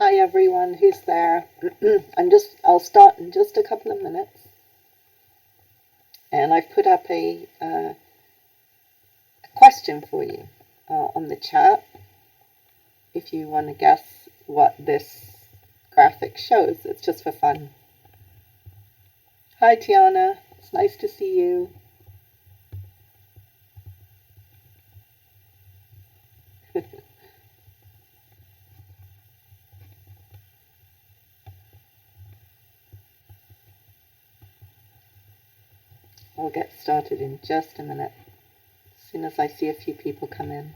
Hi everyone who's there. I'll start in just a couple of minutes. And I've put up a question for you on the chat. If you want to guess what this graphic shows, it's just for fun. Hi Tiana, it's nice to see you. I'll get started in just a minute, as soon as I see a few people come in.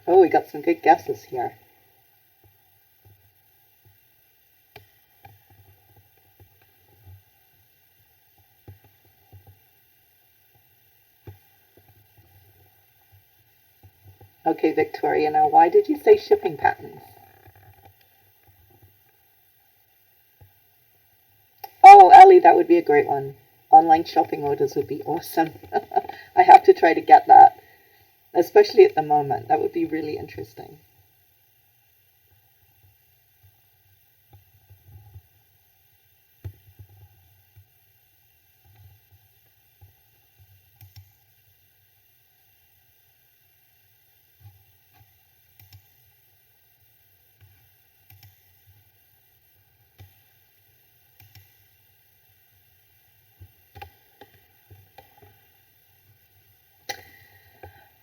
Oh, we got some good guesses here. Okay, Victoria, now why did you say shipping patterns? Oh, Ellie, that would be a great one. Online shopping orders would be awesome. I have to try to get that, especially at the moment. That would be really interesting.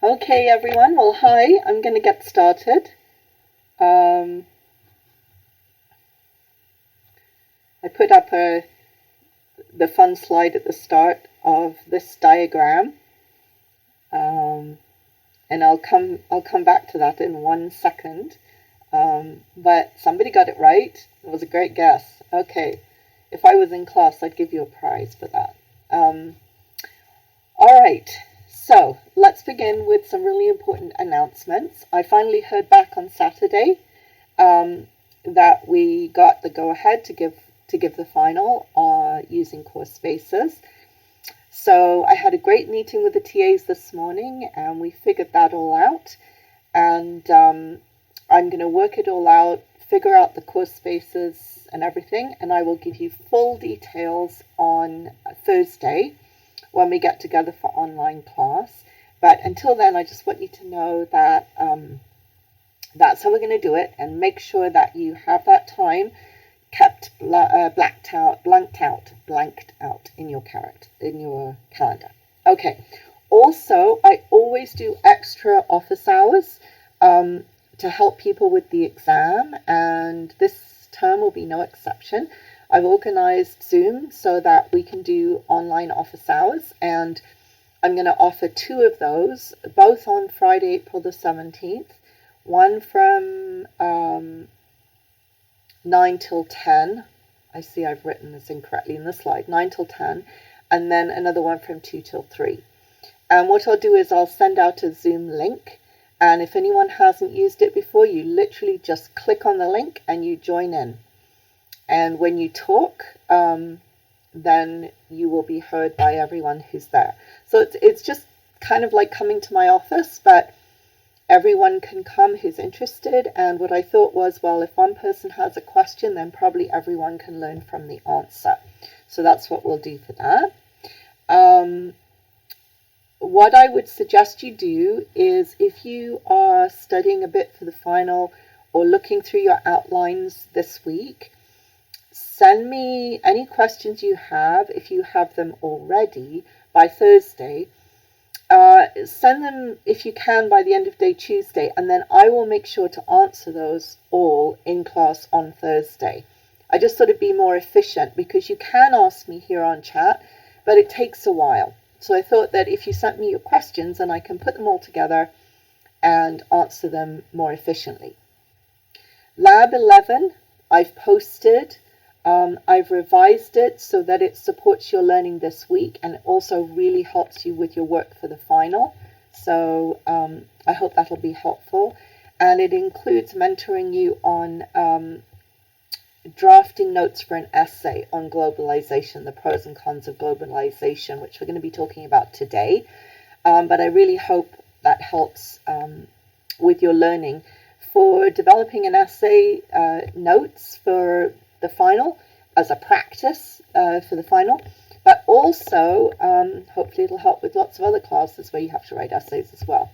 Okay, everyone. Well, hi. I'm going to get started. I put up the fun slide at the start of this diagram, and I'll come back to that in 1 second. But somebody got it right. It was a great guess. Okay, if I was in class, I'd give you a prize for that. All right. So let's begin with some really important announcements. I finally heard back on Saturday that we got the go-ahead to give the final using Course Spaces. So I had a great meeting with the TAs this morning, and we figured that all out. And I'm going to work it all out, figure out the course spaces and everything, and I will give you full details on Thursday when we get together for online class. But until then, I just want you to know that that's how we're going to do it, and make sure that you have that time kept blanked out in your calendar. Okay. Also, I always do extra office hours to help people with the exam, and this term will be no exception. I've organized Zoom so that we can do online office hours, and I'm going to offer 2 of those, both on Friday, April the 17th, one from 9 till 10. I see I've written this incorrectly in the slide, 9 till 10, and then another one from 2 till 3. And what I'll do is I'll send out a Zoom link, and if anyone hasn't used it before, you literally just click on the link and you join in. And when you talk, then you will be heard by everyone who's there. So it's just kind of like coming to my office, but everyone can come who's interested. And what I thought was, well, if one person has a question, then probably everyone can learn from the answer. So that's what we'll do for that. What I would suggest you do is, if you are studying a bit for the final or looking through your outlines this week, send me any questions you have, if you have them already, by Thursday. Send them, if you can, by the end of day Tuesday, and then I will make sure to answer those all in class on Thursday. I just thought it'd be more efficient, because you can ask me here on chat, but it takes a while. So I thought that if you sent me your questions, then I can put them all together and answer them more efficiently. Lab 11, I've posted I've revised it so that it supports your learning this week, and it also really helps you with your work for the final. So I hope that'll be helpful. And it includes mentoring you on drafting notes for an essay on globalization, the pros and cons of globalization, which we're going to be talking about today. But I really hope that helps with your learning. For developing an essay notes for the final as a practice for the final, but also hopefully it'll help with lots of other classes where you have to write essays as well.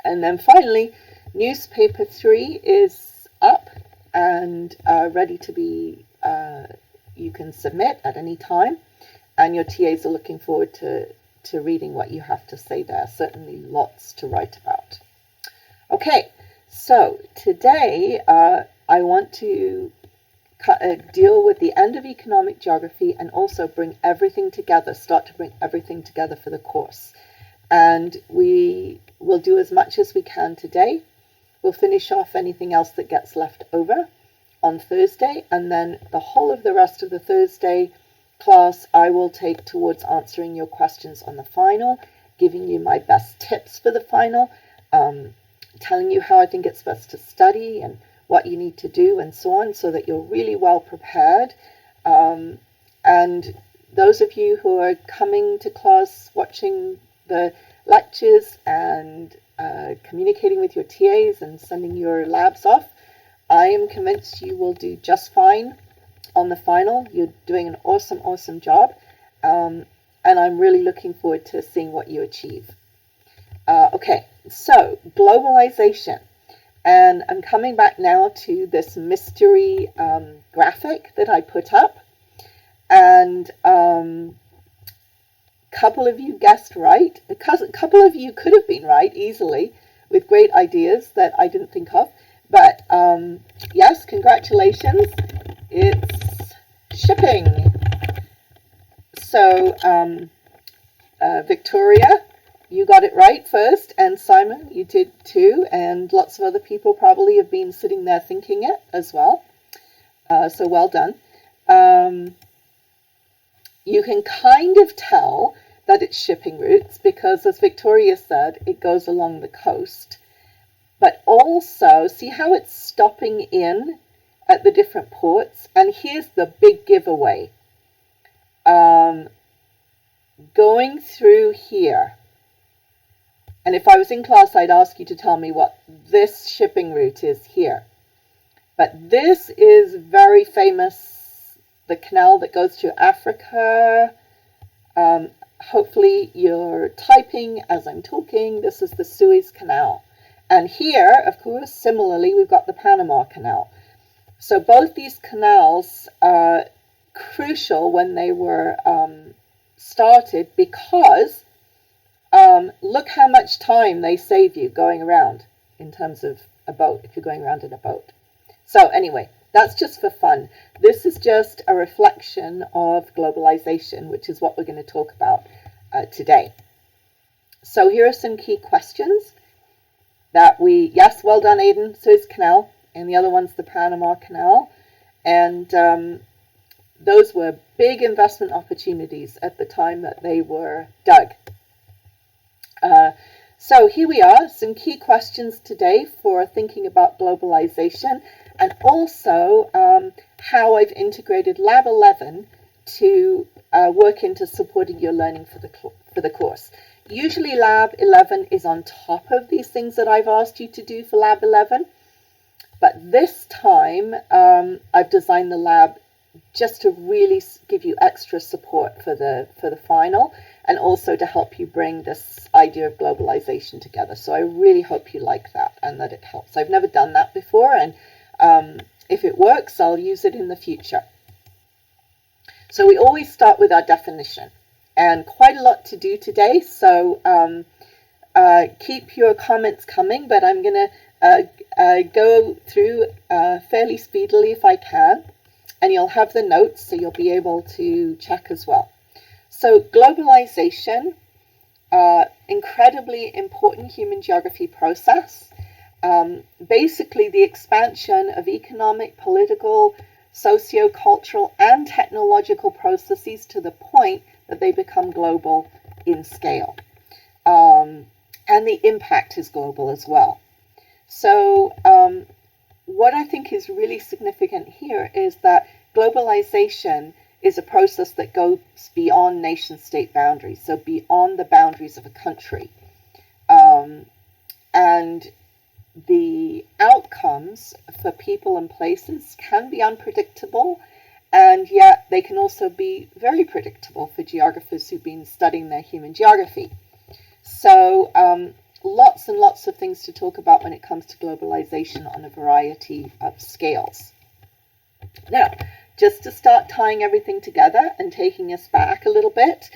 And then finally, newspaper 3 is up and ready to be, you can submit at any time, and your TAs are looking forward to reading what you have to say there. Certainly lots to write about. Okay, so today I want to deal with the end of economic geography and also bring everything together, start to bring everything together for the course. And we will do as much as we can today. We'll finish off anything else that gets left over on Thursday, and then the whole of the rest of the Thursday class I will take towards answering your questions on the final, giving you my best tips for the final, telling you how I think it's best to study and what you need to do and so on, so that you're really well prepared. And those of you who are coming to class, watching the lectures and communicating with your TAs and sending your labs off, I am convinced you will do just fine on the final. You're doing an awesome job, and I'm really looking forward to seeing what you achieve. Okay, so globalization. And I'm coming back now to this mystery graphic that I put up. And a couple of you guessed right. A couple of you could have been right easily with great ideas that I didn't think of. But yes, congratulations. It's shipping. So Victoria, you got it right first, and Simon, you did too, and lots of other people probably have been sitting there thinking it as well. So well done. You can kind of tell that it's shipping routes because, as Victoria said, it goes along the coast. But also, see how it's stopping in at the different ports? And here's the big giveaway. Going through here. And if I was in class, I'd ask you to tell me what this shipping route is here. But this is very famous, the canal that goes to Africa. Hopefully you're typing as I'm talking. This is the Suez Canal. And here, of course, similarly, we've got the Panama Canal. So both these canals are crucial when they were started because look how much time they save you going around in terms of a boat, if you're going around in a boat. So anyway, that's just for fun. This is just a reflection of globalization, which is what we're going to talk about today. So here are some key questions that yes, well done, Aidan, Suez Canal, and the other one's the Panama Canal. And those were big investment opportunities at the time that they were dug. So here we are, some key questions today for thinking about globalization, and also how I've integrated Lab 11 to work into supporting your learning for the course. Usually Lab 11 is on top of these things that I've asked you to do for Lab 11, but this time I've designed the lab just to really give you extra support for the final, and also to help you bring this idea of globalization together. So I really hope you like that and that it helps. I've never done that before, and if it works, I'll use it in the future. So we always start with our definition, and quite a lot to do today, so keep your comments coming, but I'm going to go through fairly speedily if I can, and you'll have the notes, so you'll be able to check as well. So globalization, incredibly important human geography process. Basically the expansion of economic, political, socio-cultural and technological processes to the point that they become global in scale. And the impact is global as well. So what I think is really significant here is that globalization is a process that goes beyond nation-state boundaries, so beyond the boundaries of a country. And the outcomes for people and places can be unpredictable, and yet they can also be very predictable for geographers who've been studying their human geography. So lots and lots of things to talk about when it comes to globalization on a variety of scales. Now, just to start tying everything together and taking us back a little bit,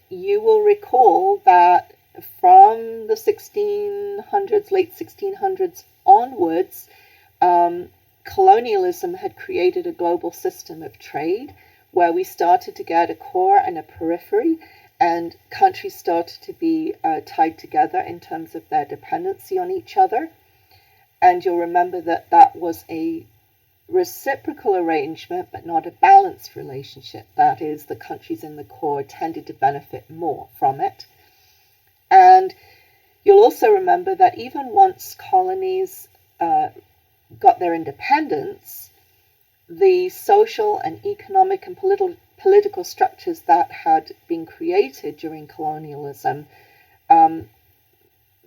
you will recall that from the 1600s, late 1600s onwards, colonialism had created a global system of trade where we started to get a core and a periphery, and countries started to be tied together in terms of their dependency on each other. And you'll remember that that was a reciprocal arrangement, but not a balanced relationship. That is, the countries in the core tended to benefit more from it. And you'll also remember that even once colonies got their independence, the social and economic and political structures that had been created during colonialism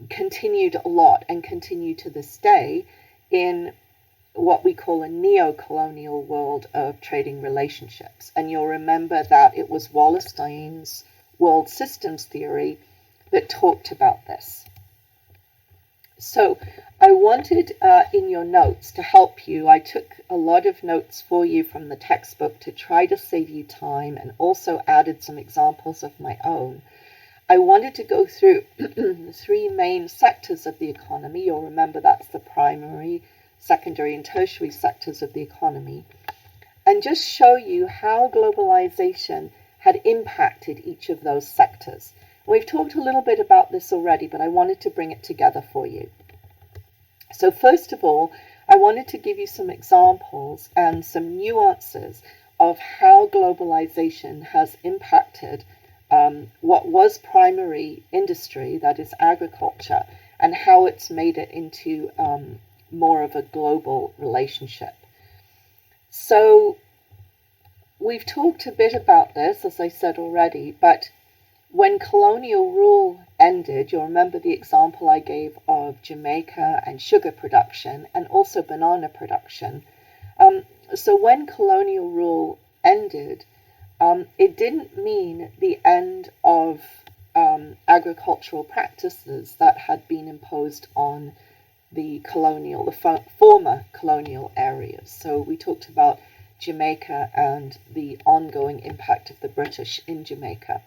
continued a lot and continue to this day in what we call a neo-colonial world of trading relationships. And you'll remember that it was Wallerstein's world systems theory that talked about this. So I wanted in your notes to help you. I took a lot of notes for you from the textbook to try to save you time, and also added some examples of my own. I wanted to go through the three main sectors of the economy. You'll remember that's the primary, secondary, and tertiary sectors of the economy, and just show you how globalization had impacted each of those sectors. We've talked a little bit about this already, but I wanted to bring it together for you. So first of all, I wanted to give you some examples and some nuances of how globalization has impacted what was primary industry, that is agriculture, and how it's made it into more of a global relationship. So we've talked a bit about this, as I said already, but when colonial rule ended, you'll remember the example I gave of Jamaica and sugar production, and also banana production. So when colonial rule ended, it didn't mean the end of agricultural practices that had been imposed on the former colonial areas. So we talked about Jamaica and the ongoing impact of the British in Jamaica.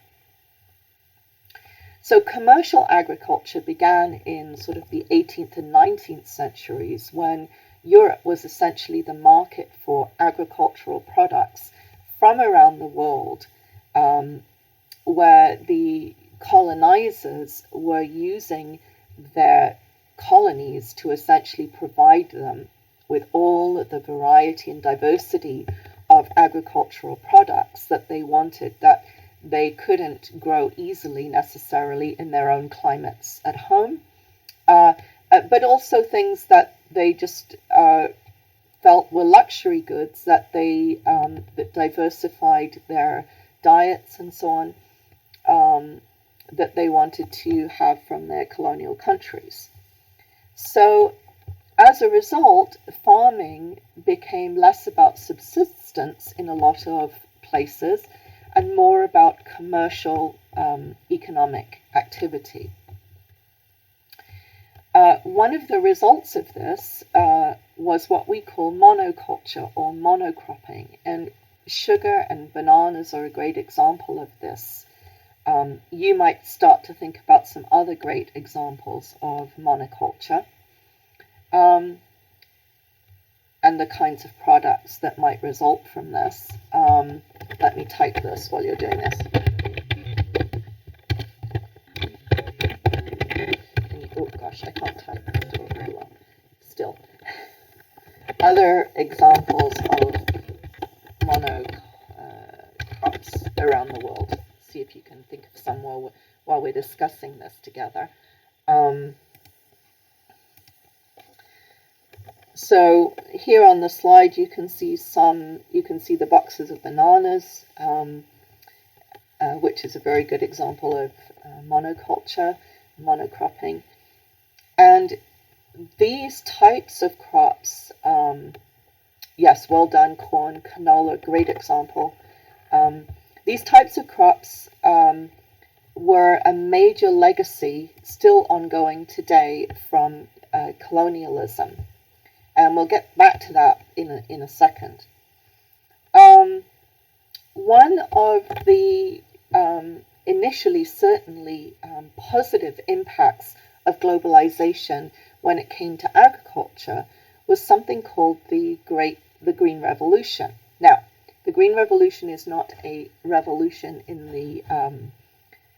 So commercial agriculture began in sort of the 18th and 19th centuries, when Europe was essentially the market for agricultural products from around the world, where the colonizers were using their colonies to essentially provide them with all the variety and diversity of agricultural products that they wanted, that they couldn't grow easily necessarily in their own climates at home, but also things that they just felt were luxury goods, that they that diversified their diets and so on, that they wanted to have from their colonial countries. So as a result, farming became less about subsistence in a lot of places and more about commercial economic activity. One of the results of this was what we call monoculture or monocropping, and sugar and bananas are a great example of this. You might start to think about some other great examples of monoculture, and the kinds of products that might result from this. Let me type this while you're doing this. Oh gosh, I can't type very well. Still. Other examples of around the world. See if you can think of some while we're discussing this together. So here on the slide, you can see the boxes of bananas, which is a very good example of monoculture, monocropping. And these types of crops, yes, well done, corn, canola, great example. These types of crops were a major legacy still ongoing today from colonialism. And we'll get back to that in a second. One of the initially certainly positive impacts of globalization when it came to agriculture was something called the Green Revolution. Now, the Green Revolution is not a revolution in the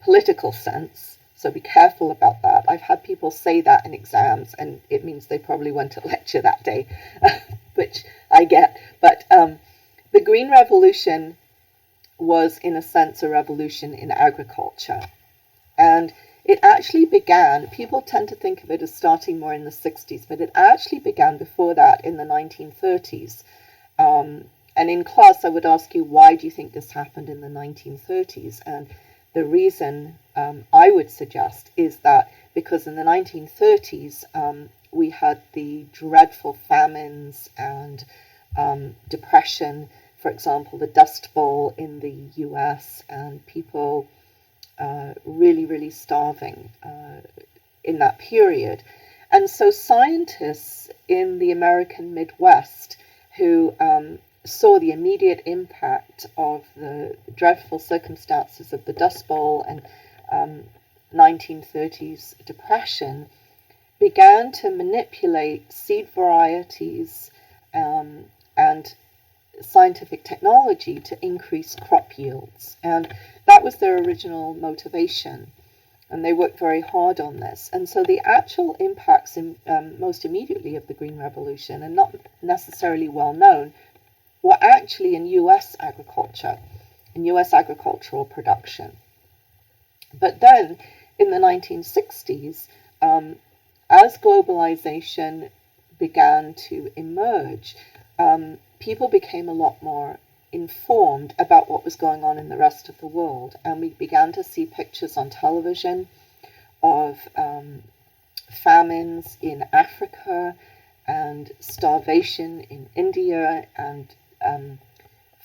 political sense, so be careful about that. I've had people say that in exams, and it means they probably went to lecture that day, which I get. But the Green Revolution was, in a sense, a revolution in agriculture. And it actually began, people tend to think of it as starting more in the 60s, but it actually began before that in the 1930s. And in class, I would ask you, why do you think this happened in the 1930s? And the reason I would suggest is that because in the 1930s, we had the dreadful famines and depression, for example, the Dust Bowl in the US, and people really, really starving in that period. And so scientists in the American Midwest who saw the immediate impact of the dreadful circumstances of the Dust Bowl and 1930s depression began to manipulate seed varieties and scientific technology to increase crop yields. And that was their original motivation. And they worked very hard on this. And so the actual impacts most immediately of the Green Revolution, and not necessarily well known, were actually in US agriculture, in US agricultural production. But then in the 1960s, as globalization began to emerge, people became a lot more informed about what was going on in the rest of the world. And we began to see pictures on television of famines in Africa and starvation in India and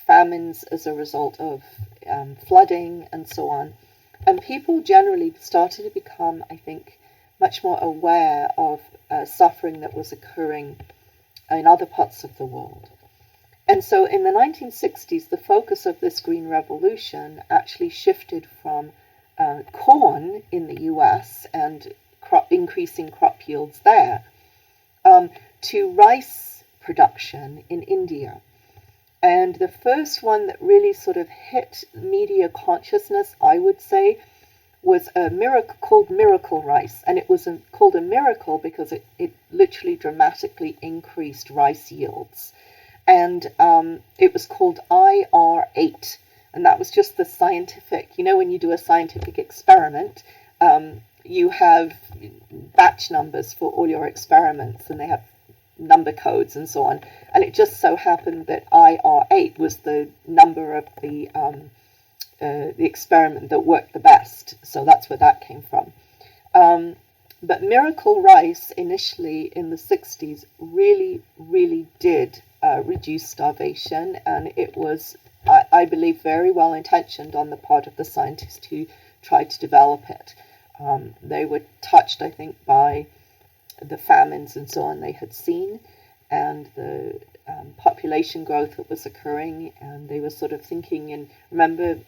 famines as a result of flooding and so on. And people generally started to become, I think, much more aware of suffering that was occurring in other parts of the world. And so in the 1960s, the focus of this Green Revolution actually shifted from corn in the US and increasing crop yields there to rice production in India. And the first one that really sort of hit media consciousness, I would say, was a miracle called Miracle Rice. And it was called a miracle because it literally dramatically increased rice yields. And it was called IR8. And that was just the scientific, when you do a scientific experiment, you have batch numbers for all your experiments, and they have number codes and so on. And it just so happened that IR8 was the number of the experiment that worked the best. So that's where that came from. But Miracle Rice initially in the 60s really, really did reduce starvation. And it was, I believe, very well intentioned on the part of the scientists who tried to develop it. They were touched, I think, by the famines and so on they had seen, and the population growth that was occurring, and they were sort of thinking in, remember,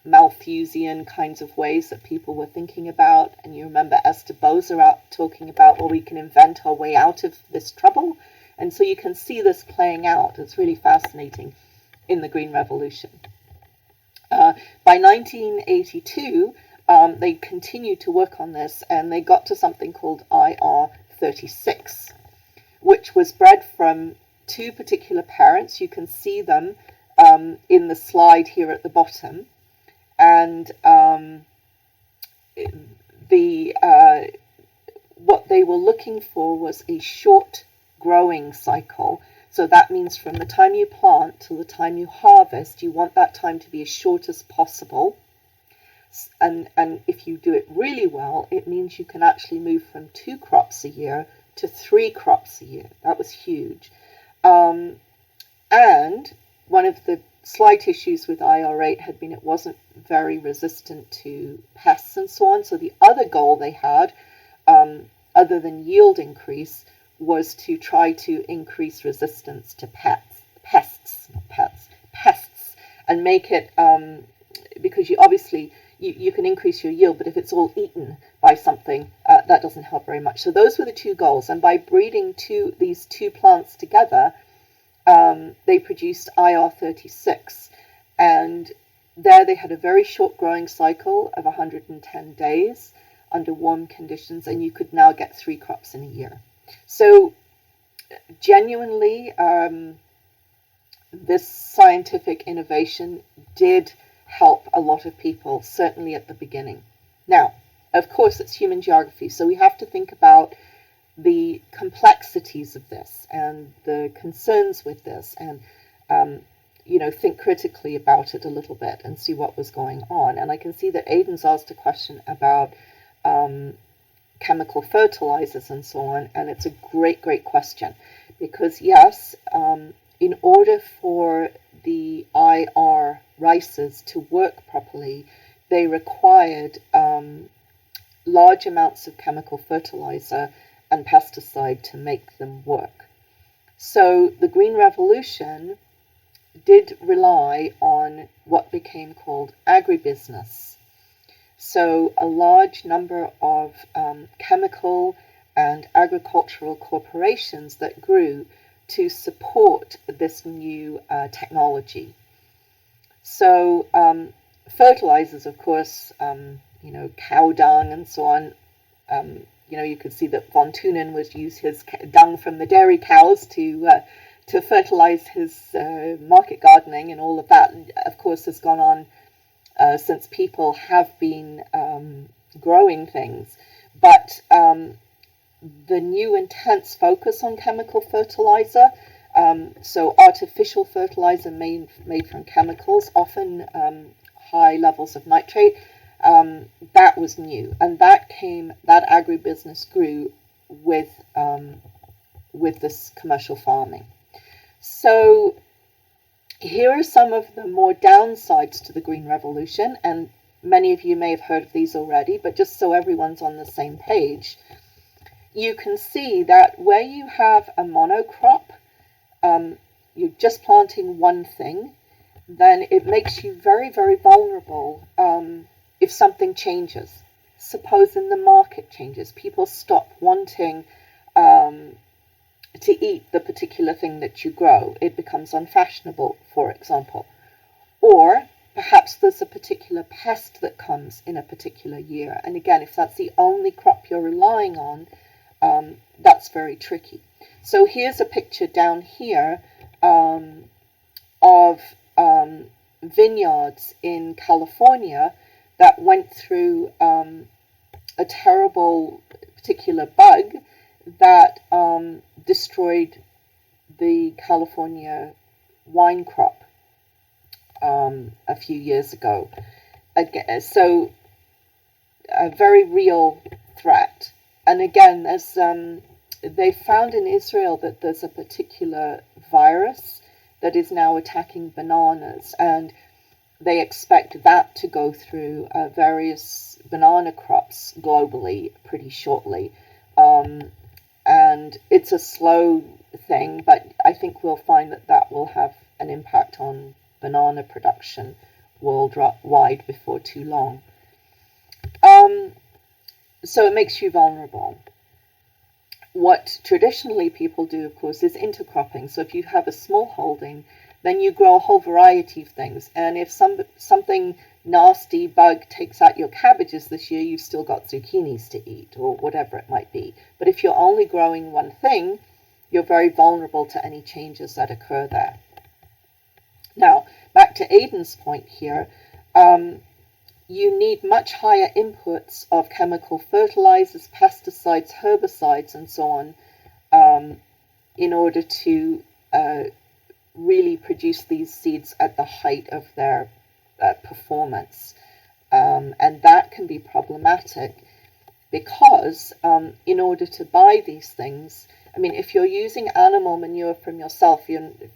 Malthusian kinds of ways that people were thinking about. And you remember Esther Boserat talking about, well, we can invent our way out of this trouble. And so you can see this playing out. It's really fascinating in the Green Revolution. By 1982, they continued to work on this, and they got to something called IR36, which was bred from two particular parents. You can see them in the slide here at the bottom. and the what they were looking for was a short growing cycle. So that means from the time you plant till the time you harvest, you want that time to be as short as possible. And if you do it really well, it means you can actually move from 2 crops a year to 3 crops a year. That was huge. And one of the slight issues with IR8 had been it wasn't very resistant to pests and so on. So the other goal they had, other than yield increase, was to try to increase resistance to pests, and make it, because you obviously, you can increase your yield, but if it's all eaten by something, that doesn't help very much. So those were the 2 goals, and by breeding these two plants together, they produced IR36, and there they had a very short growing cycle of 110 days under warm conditions, and you could now get 3 crops in a year. So genuinely, this scientific innovation did help a lot of people, certainly at the beginning. Now, of course, it's human geography, so we have to think about the complexities of this and the concerns with this, and think critically about it a little bit and see what was going on. And I can see that Aidan's asked a question about chemical fertilizers and so on, and it's a great question, because yes, in order for the IR rices to work properly, they required large amounts of chemical fertilizer and pesticide to make them work. So the Green Revolution did rely on what became called agribusiness. So a large number of chemical and agricultural corporations that grew to support this new technology. So fertilizers, of course, cow dung and so on. You could see that von Thunen would use his dung from the dairy cows to fertilize his market gardening, and all of that, of course, has gone on since people have been growing things. But the new intense focus on chemical fertilizer, so artificial fertilizer made from chemicals, often high levels of nitrate, that was new, and that agribusiness grew with this commercial farming. So here are some of the more downsides to the Green Revolution, and many of you may have heard of these already, but just so everyone's on the same page, you can see that where you have a monocrop, you're just planting one thing, then it makes you very, very vulnerable if something changes. Supposing the market changes, people stop wanting to eat the particular thing that you grow. It becomes unfashionable, for example. Or perhaps there's a particular pest that comes in a particular year. And again, if that's the only crop you're relying on, that's very tricky. So here's a picture down here of vineyards in California that went through a terrible particular bug that destroyed the California wine crop a few years ago. So a very real threat. And again, they found in Israel that there's a particular virus that is now attacking bananas, and they expect that to go through various banana crops globally pretty shortly. And it's a slow thing, but I think we'll find that will have an impact on banana production worldwide before too long. So it makes you vulnerable. What traditionally people do, of course, is intercropping. So if you have a small holding, then you grow a whole variety of things. And if something nasty bug takes out your cabbages this year, you've still got zucchinis to eat, or whatever it might be. But if you're only growing one thing, you're very vulnerable to any changes that occur there. Now, back to Aidan's point here, you need much higher inputs of chemical fertilizers, pesticides, herbicides, and so on, in order to really produce these seeds at the height of their performance. And that can be problematic because in order to buy these things, I mean, if you're using animal manure from yourself,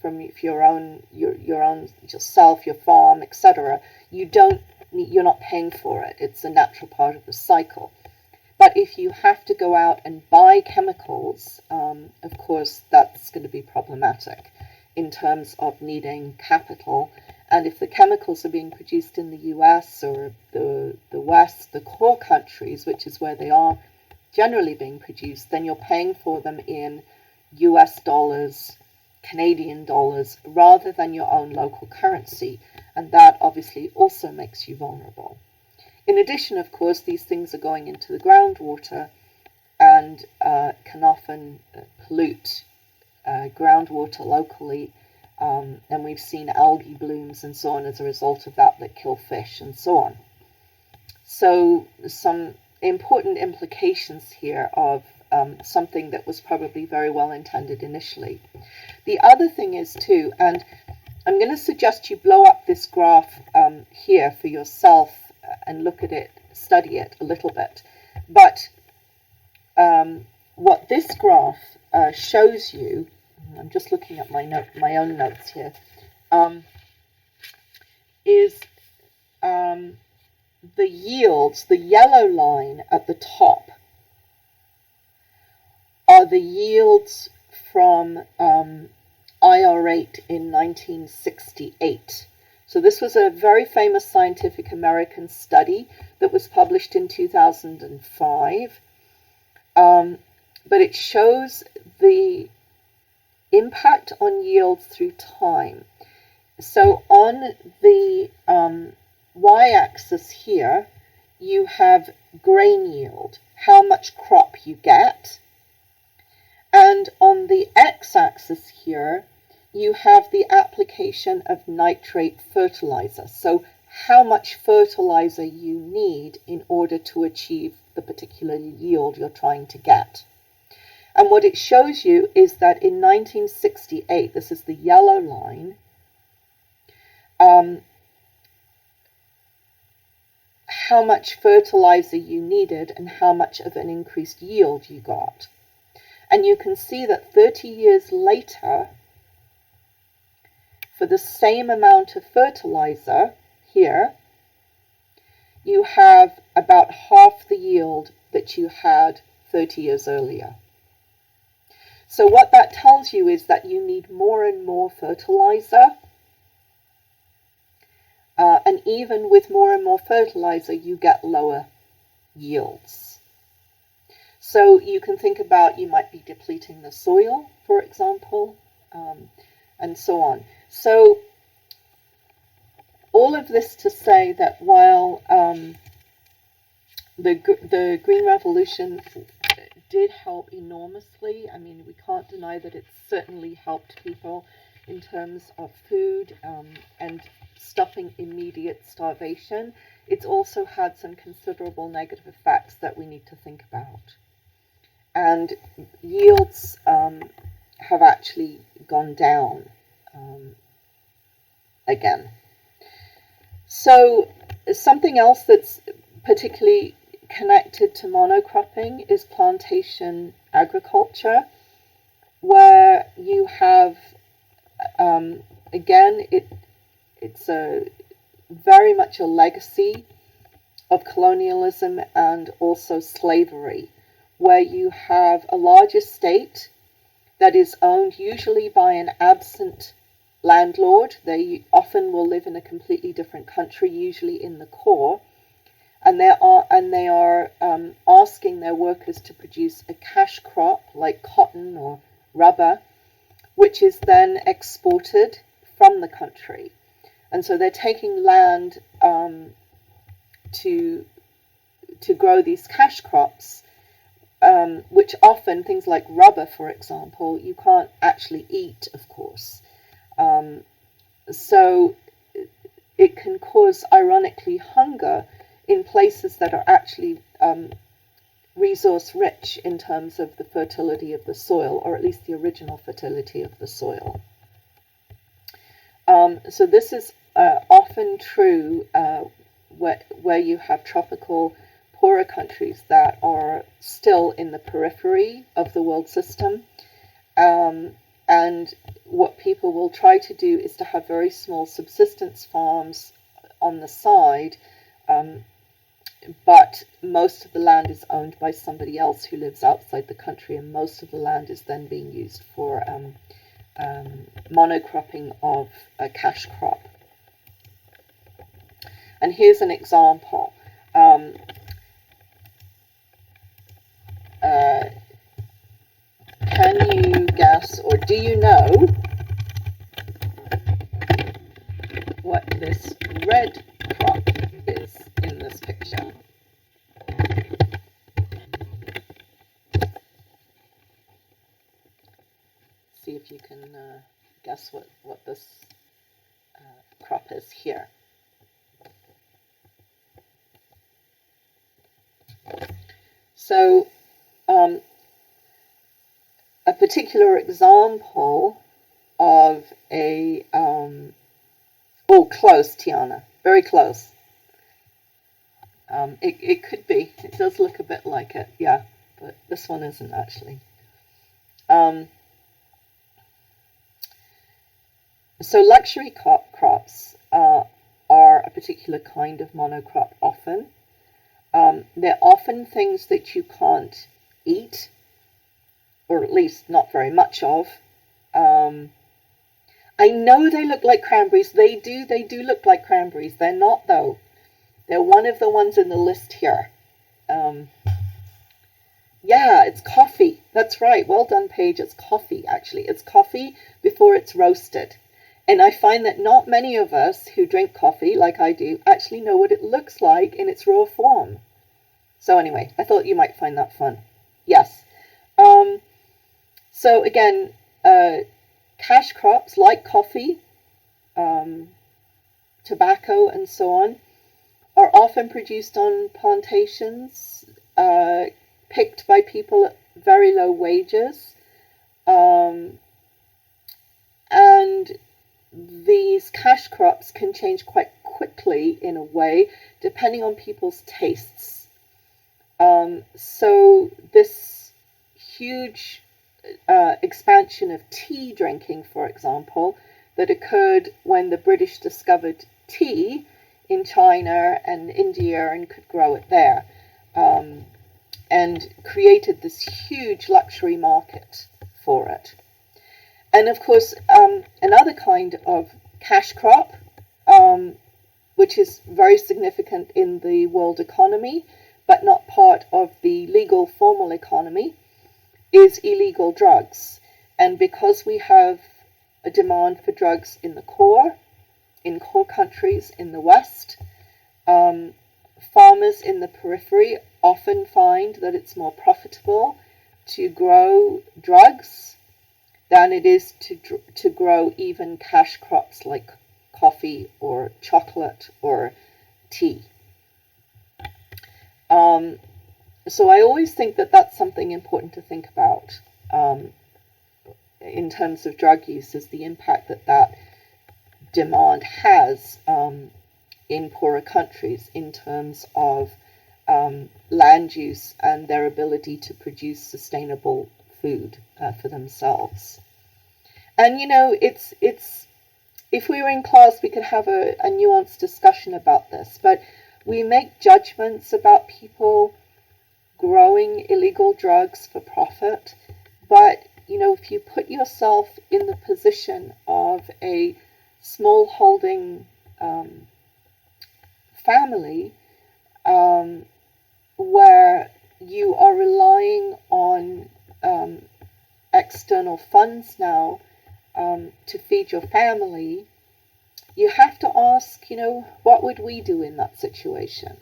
from your own yourself, your farm, etc., you're not paying for it. It's a natural part of the cycle. But if you have to go out and buy chemicals, of course, that's going to be problematic in terms of needing capital. And if the chemicals are being produced in the US or the West, the core countries, which is where they are generally being produced, then you're paying for them in US dollars, Canadian dollars, rather than your own local currency. And that obviously also makes you vulnerable. In addition, of course, these things are going into the groundwater and can often pollute groundwater locally. And we've seen algae blooms and so on as a result of that kill fish and so on. So some important implications here of something that was probably very well intended initially. The other thing is too, and I'm going to suggest you blow up this graph here for yourself and look at it, study it a little bit. But what this graph shows you, I'm just looking at my own notes here, is the yields. The yellow line at the top are the yields from IR8 in 1968. So this was a very famous Scientific American study that was published in 2005. But it shows the impact on yield through time. So on the y-axis here, you have grain yield, how much crop you get. And on the x-axis here, you have the application of nitrate fertilizer. So how much fertilizer you need in order to achieve the particular yield you're trying to get. And what it shows you is that in 1968, this is the yellow line, how much fertilizer you needed and how much of an increased yield you got. And you can see that 30 years later, for the same amount of fertilizer here, you have about half the yield that you had 30 years earlier. So what that tells you is that you need more and more fertilizer. And even with more and more fertilizer, you get lower yields. So you can think about, you might be depleting the soil, for example, and so on. So all of this to say that while the Green Revolution did help enormously, I mean, we can't deny that it's certainly helped people in terms of food and stopping immediate starvation, it's also had some considerable negative effects that we need to think about. And yields have actually gone down again. So something else that's particularly connected to monocropping is plantation agriculture, where you have, again, it's very much a legacy of colonialism and also slavery, where you have a large estate that is owned usually by an absent landlord. They often will live in a completely different country, usually in the core, and they are asking their workers to produce a cash crop like cotton or rubber, which is then exported from the country. And so they're taking land to grow these cash crops, which often, things like rubber, for example, you can't actually eat, of course. So it can cause, ironically, hunger in places that are actually resource rich in terms of the fertility of the soil, or at least the original fertility of the soil. So this is often true where you have tropical, poorer countries that are still in the periphery of the world system. And what people will try to do is to have very small subsistence farms on the side, but most of the land is owned by somebody else who lives outside the country, and most of the land is then being used for monocropping of a cash crop. And here's an example. Can you guess, or do you know what this red crop is in this picture? See if you can guess what this crop is here. So a particular example of a oh, close, Tiana, very close. It could be. It does look a bit like it, yeah, but this one isn't actually. So luxury crops are a particular kind of monocrop often. They're often things that you can't eat, or at least not very much of. I know they look like cranberries. They do look like cranberries. They're not, though. They're one of the ones in the list here. Yeah, it's coffee. That's right. Well done, Paige. It's coffee, actually. It's coffee before it's roasted. And I find that not many of us who drink coffee, like I do, actually know what it looks like in its raw form. So anyway, I thought you might find that fun. Yes. So again, cash crops like coffee, tobacco, and so on, are often produced on plantations, picked by people at very low wages. And these cash crops can change quite quickly, in a way, depending on people's tastes. So this huge expansion of tea drinking, for example, that occurred when the British discovered tea in China and India and could grow it there, and created this huge luxury market for it. And of course, another kind of cash crop, which is very significant in the world economy, but not part of the legal formal economy, is illegal drugs. And because we have a demand for drugs in core countries in the West, farmers in the periphery often find that it's more profitable to grow drugs than it is to grow even cash crops like coffee or chocolate or tea. So I always think that that's something important to think about in terms of drug use, is the impact that demand has in poorer countries in terms of land use and their ability to produce sustainable food for themselves. And it's if we were in class, we could have a nuanced discussion about this, but we make judgments about people growing illegal drugs for profit. But if you put yourself in the position of a small holding family, where you are relying on external funds now to feed your family, you have to ask, what would we do in that situation?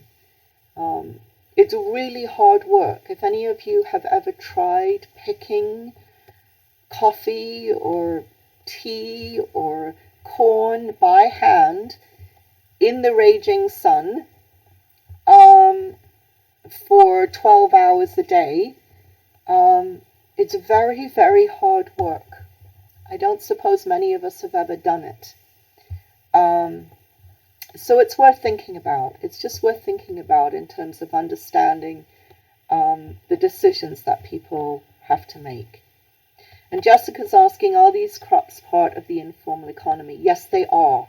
It's really hard work. If any of you have ever tried picking coffee or tea or corn by hand in the raging sun, for 12 hours a day, it's very, very hard work. I don't suppose many of us have ever done it. So it's worth thinking about. It's just worth thinking about in terms of understanding the decisions that people have to make. And Jessica's asking, are these crops part of the informal economy? Yes, they are.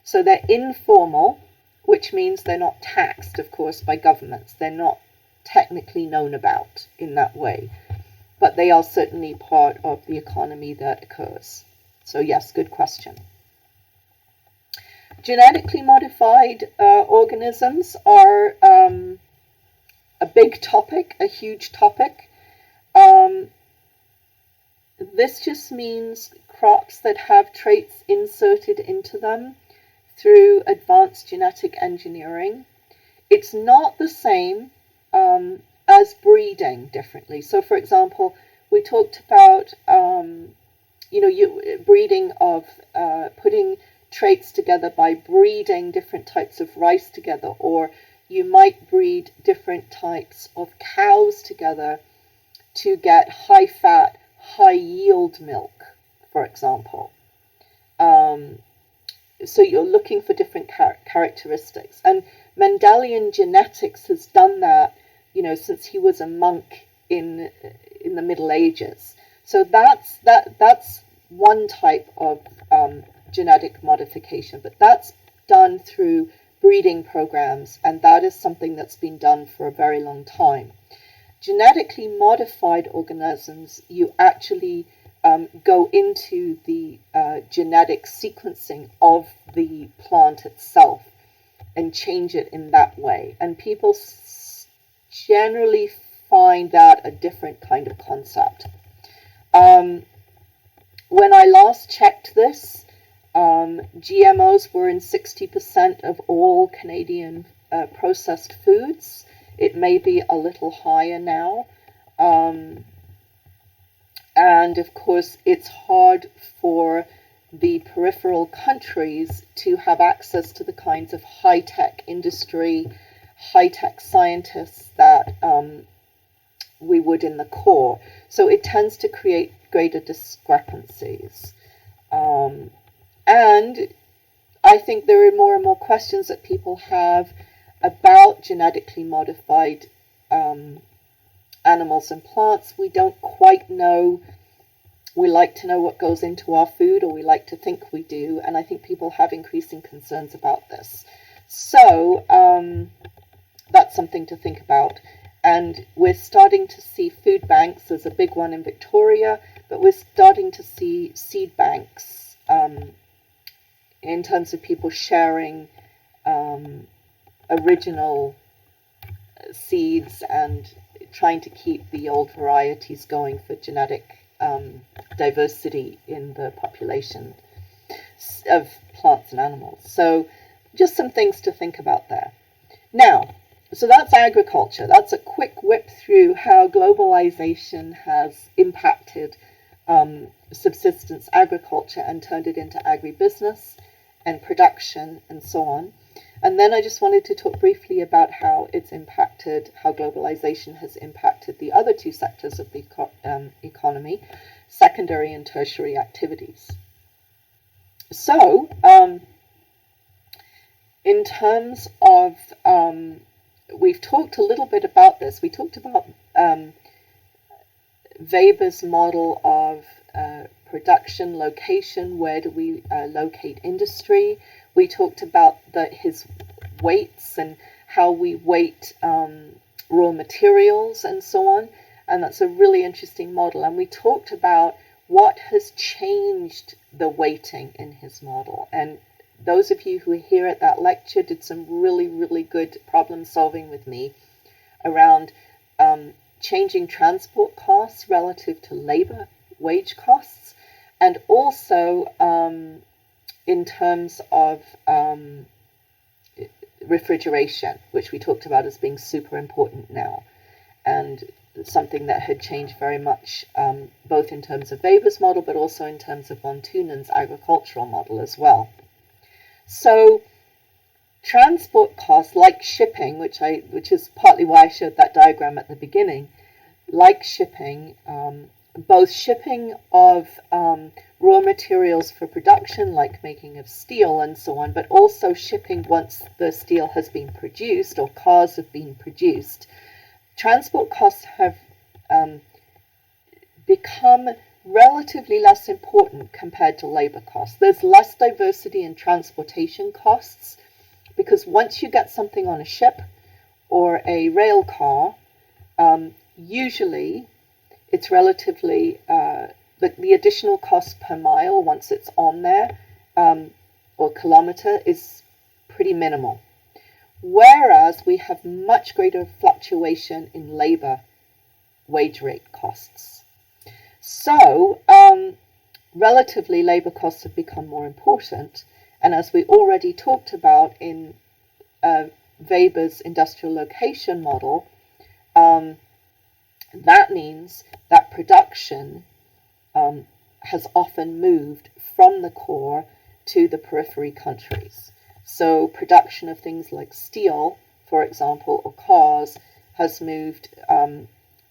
So they're informal, which means they're not taxed, of course, by governments. They're not technically known about in that way. But they are certainly part of the economy that occurs. So yes, good question. Genetically modified organisms are a big topic, a huge topic. This just means crops that have traits inserted into them through advanced genetic engineering. It's not the same as breeding differently. So, for example, we talked about breeding of putting traits together by breeding different types of rice together, or you might breed different types of cows together to get high fat, high yield milk, for example. So you're looking for different characteristics, and Mendelian genetics has done that, since he was a monk in the Middle Ages. So that's one type of genetic modification, but that's done through breeding programs, and that is something that's been done for a very long time. Genetically modified organisms, you actually go into the genetic sequencing of the plant itself and change it in that way. And people generally find that a different kind of concept. When I last checked this, GMOs were in 60% of all Canadian processed foods. It may be a little higher now. And of course, it's hard for the peripheral countries to have access to the kinds of high-tech industry, high-tech scientists that we would in the core. So it tends to create greater discrepancies. And I think there are more and more questions that people have about genetically modified animals and plants. We don't quite know. We like to know what goes into our food, or we like to think we do, and I think people have increasing concerns about this. So that's something to think about. And we're starting to see food banks. There's a big one in Victoria, but we're starting to see seed banks in terms of people sharing original seeds and trying to keep the old varieties going for genetic diversity in the population of plants and animals. So just some things to think about there. Now, so that's agriculture. That's a quick whip through how globalization has impacted subsistence agriculture and turned it into agribusiness and production and so on. And then I just wanted to talk briefly about how globalization has impacted the other two sectors of the economy, secondary and tertiary activities. So, in terms of, we've talked a little bit about this. We talked about Weber's model of production location. Where do we locate industry? We talked about his weights and how we weight raw materials and so on. And that's a really interesting model. And we talked about what has changed the weighting in his model. And those of you who were here at that lecture did some really, really good problem solving with me around changing transport costs relative to labor wage costs, and also in terms of refrigeration, which we talked about as being super important now, and something that had changed very much, both in terms of Weber's model, but also in terms of von Thunen's agricultural model as well. So Transport costs, like shipping, which is partly why I showed that diagram at the beginning, like shipping, both shipping of raw materials for production, like making of steel and so on, but also shipping once the steel has been produced or cars have been produced. Transport costs have become relatively less important compared to labor costs. There's less diversity in transportation costs because once you get something on a ship or a rail car, usually it's relatively, the additional cost per mile once it's on there or kilometer is pretty minimal. Whereas we have much greater fluctuation in labor wage rate costs. So, relatively, labor costs have become more important. And as we already talked about in Weber's industrial location model, that means that production has often moved from the core to the periphery countries. So production of things like steel, for example, or cars, has moved,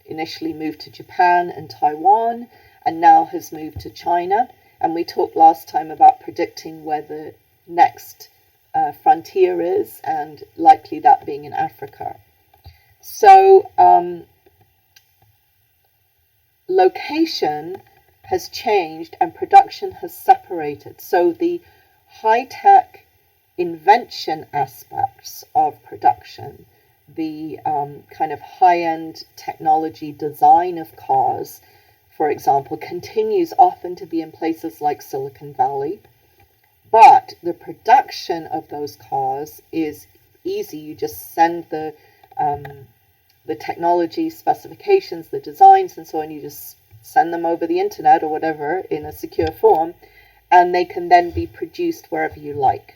initially moved to Japan and Taiwan, and now has moved to China. And we talked last time about predicting where the next frontier is, and likely that being in Africa. So location has changed and production has separated. So the high-tech invention aspects of production, the kind of high-end technology design of cars, for example, continues often to be in places like Silicon Valley. But the production of those cars is easy. You just send the technology specifications, the designs, and so on. You just send them over the internet or whatever in a secure form, and they can then be produced wherever you like.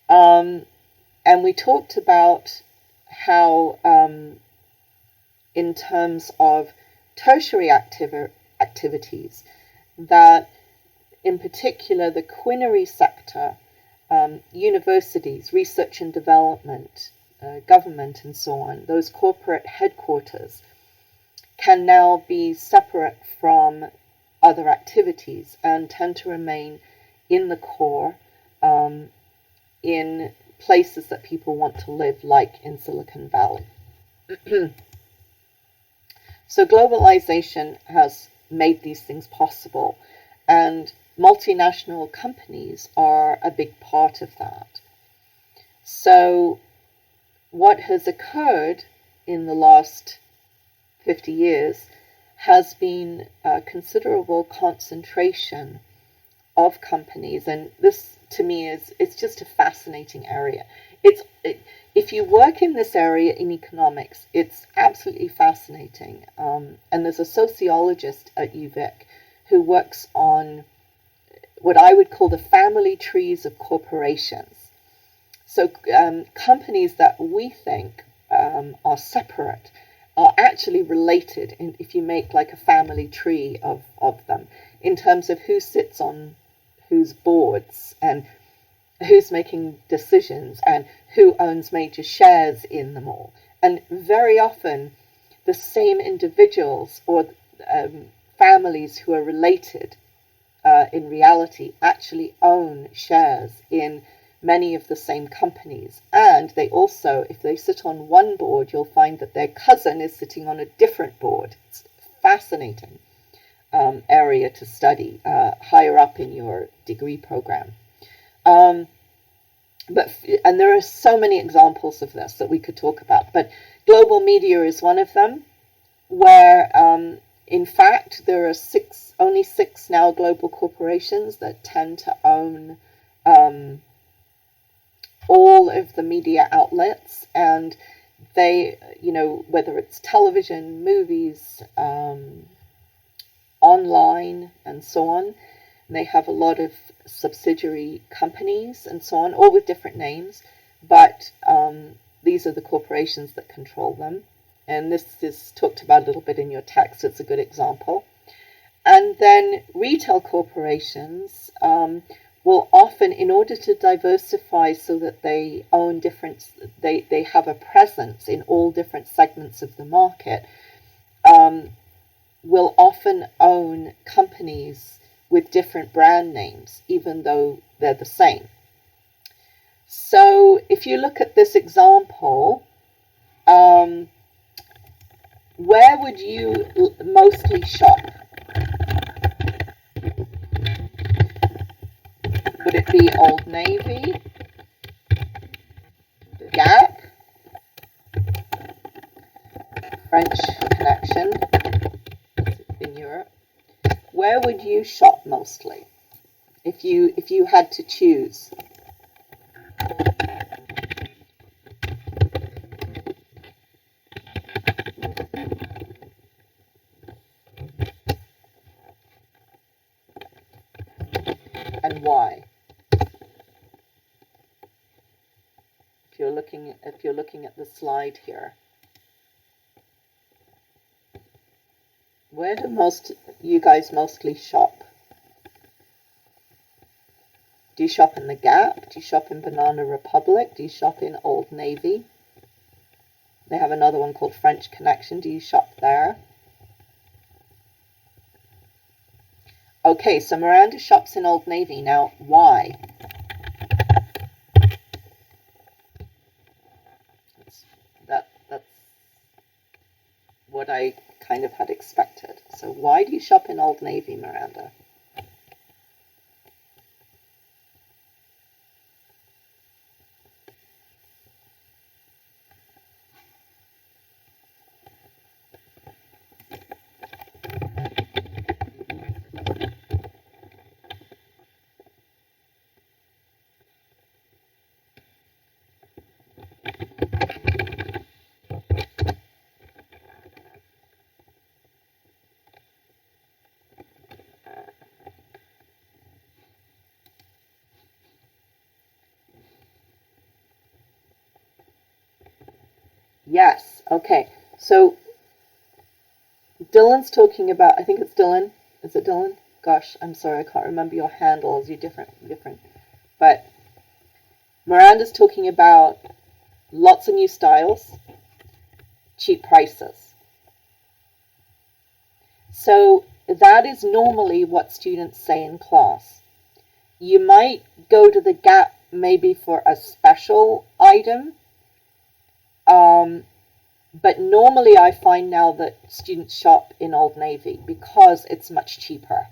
And we talked about how, in terms of tertiary activities, that in particular the quinary sector, universities, research and development, government and so on, those corporate headquarters can now be separate from other activities and tend to remain in the core, in places that people want to live, like in Silicon Valley. So globalization has made these things possible, and multinational companies are a big part of that. So what has occurred in the last 50 years has been a considerable concentration of companies, and this to me it's just a fascinating area. If you work in this area in economics, it's absolutely fascinating. And there's a sociologist at UVic who works on what I would call the family trees of corporations. So companies that we think are separate are actually related if you make like a family tree of them, in terms of who sits on whose boards and who's making decisions and who owns major shares in them all. And very often the same individuals or families who are related in reality actually own shares in many of the same companies. And they also, if they sit on one board, you'll find that their cousin is sitting on a different board. It's fascinating area to study higher up in your degree program. And there are so many examples of this that we could talk about, but global media is one of them, where in fact there are only six now global corporations that tend to own all of the media outlets, and they, whether it's television, movies, online, and so on, they have a lot of subsidiary companies and so on, all with different names, but these are the corporations that control them. And this is talked about a little bit in your text. It's a good example. And then retail corporations, will often, in order to diversify so that they own different, they have a presence in all different segments of the market, will often own companies with different brand names, even though they're the same. So if you look at this example, where would you mostly shop? Would it be Old Navy, Gap, French Connection in Europe? Where would you shop mostly if you had to choose? And why? If you're looking at the slide here, where do you guys mostly shop? Do you shop in the Gap? Do you shop in Banana Republic? Do you shop in Old Navy? They have another one called French Connection. Do you shop there? Okay, so Miranda shops in Old Navy. Now, why? That's what I kind of had expected. So why do you shop in Old Navy, Miranda? Yes, okay. So Dylan's talking about, I think it's Dylan. Is it Dylan? Gosh, I'm sorry, I can't remember your handles. You're different. But Miranda's talking about lots of new styles, cheap prices. So that is normally what students say in class. You might go to the Gap maybe for a special item, but normally I find now that students shop in Old Navy because it's much cheaper.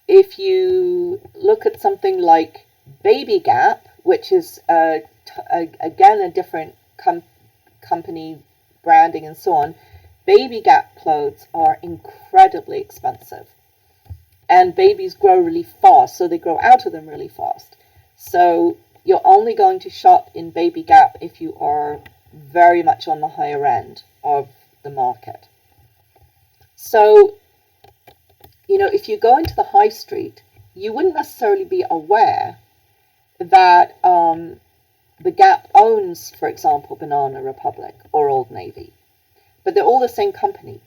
If you look at something like Baby Gap, which is again a different company branding and so on, Baby Gap clothes are incredibly expensive. And babies grow really fast, so they grow out of them really fast. So you're only going to shop in Baby Gap if you are very much on the higher end of the market. So, if you go into the high street, you wouldn't necessarily be aware that the Gap owns, for example, Banana Republic or Old Navy. But they're all the same company.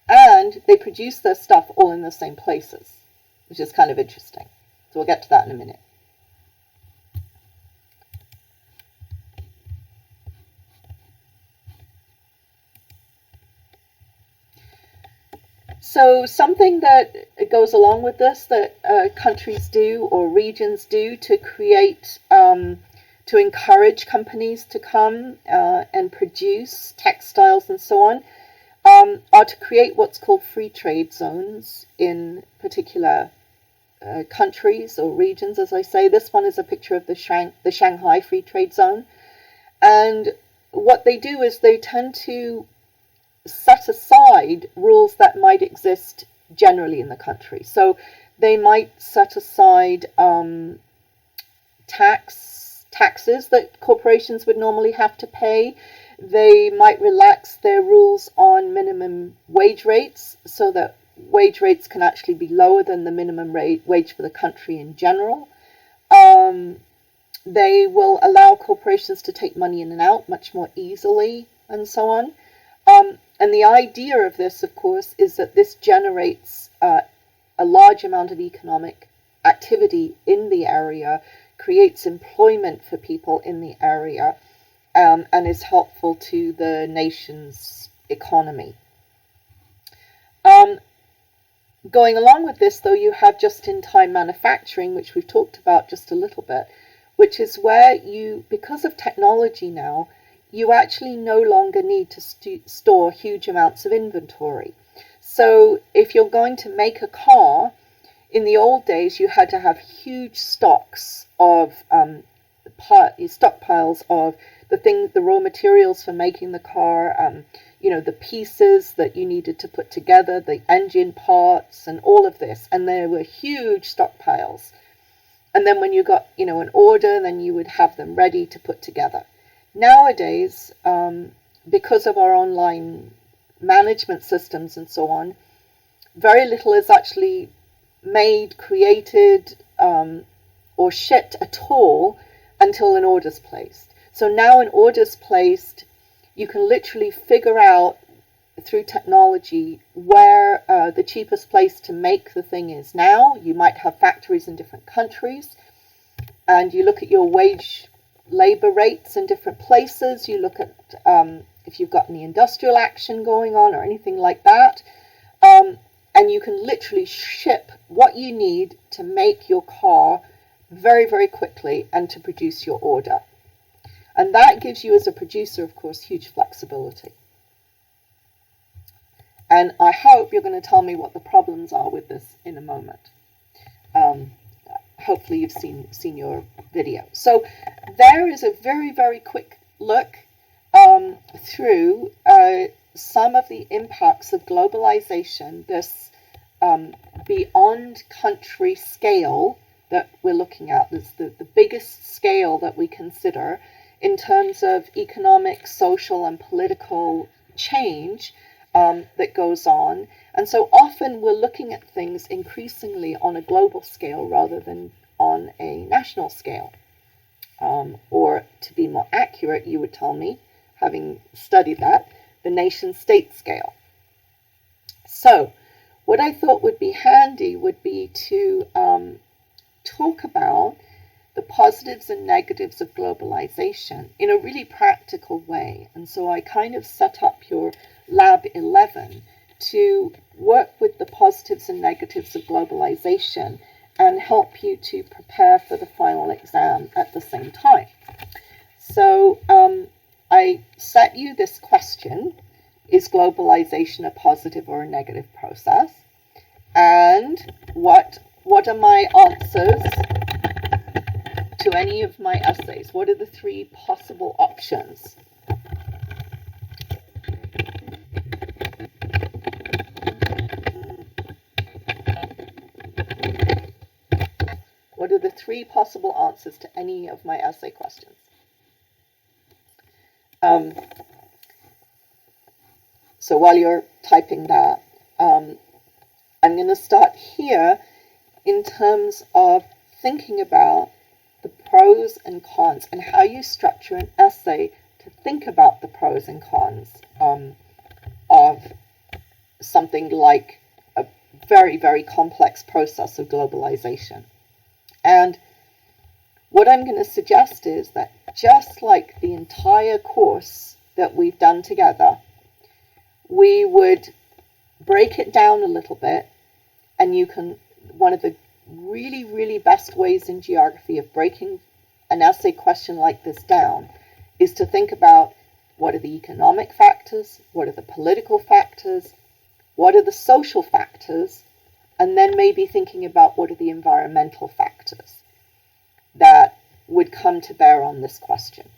And they produce their stuff all in the same places, which is kind of interesting. So we'll get to that in a minute. So something that goes along with this that countries do or regions do to create, to encourage companies to come and produce textiles and so on, are to create what's called free trade zones in particular countries or regions, as I say. This one is a picture of the Shanghai Free Trade Zone. And what they do is they tend to set aside rules that might exist generally in the country. So they might set aside taxes that corporations would normally have to pay. They might relax their rules on minimum wage rates so that wage rates can actually be lower than the minimum wage for the country in general. They will allow corporations to take money in and out much more easily and so on. And the idea of this, of course, is that this generates a large amount of economic activity in the area, creates employment for people in the area, and is helpful to the nation's economy. Going along with this, though, you have just-in-time manufacturing, which we've talked about just a little bit, which is where you, because of technology now, you actually no longer need to store huge amounts of inventory. So if you're going to make a car, in the old days you had to have huge stocks of stockpiles of the raw materials for making the car, the pieces that you needed to put together, the engine parts and all of this, and there were huge stockpiles. And then when you got, an order, then you would have them ready to put together. Nowadays, because of our online management systems and so on, very little is actually made, created, or shipped at all until an order's placed. So now an order's placed, you can literally figure out through technology where the cheapest place to make the thing is now. You might have factories in different countries, and you look at your wage labor rates in different places. You look at if you've got any industrial action going on or anything like that, and you can literally ship what you need to make your car very, very quickly and to produce your order. And that gives you, as a producer, of course, huge flexibility. And I hope you're going to tell me what the problems are with this in a moment. Hopefully you've seen your video. So there is a very, very quick look through some of the impacts of globalization, this beyond country scale that we're looking at. This the biggest scale that we consider in terms of economic, social, and political change that goes on. And so often we're looking at things increasingly on a global scale rather than on a national scale. Or to be more accurate, you would tell me, having studied that, the nation-state scale. So what I thought would be handy would be to talk about the positives and negatives of globalization in a really practical way. And so I kind of set up your Lab 11 to work with the positives and negatives of globalization and help you to prepare for the final exam at the same time. So I set you this question: is globalization a positive or a negative process? And what are my answers to any of my essays? What are the three possible options? What are the three possible answers to any of my essay questions? So while you're typing that, I'm going to start here in terms of thinking about the pros and cons and how you structure an essay to think about the pros and cons of something like a very, very complex process of globalization. And what I'm going to suggest is that just like the entire course that we've done together, we would break it down a little bit, and you can, one of the really, really best ways in geography of breaking an essay question like this down is to think about what are the economic factors, what are the political factors, what are the social factors, and then maybe thinking about what are the environmental factors that would come to bear on this question.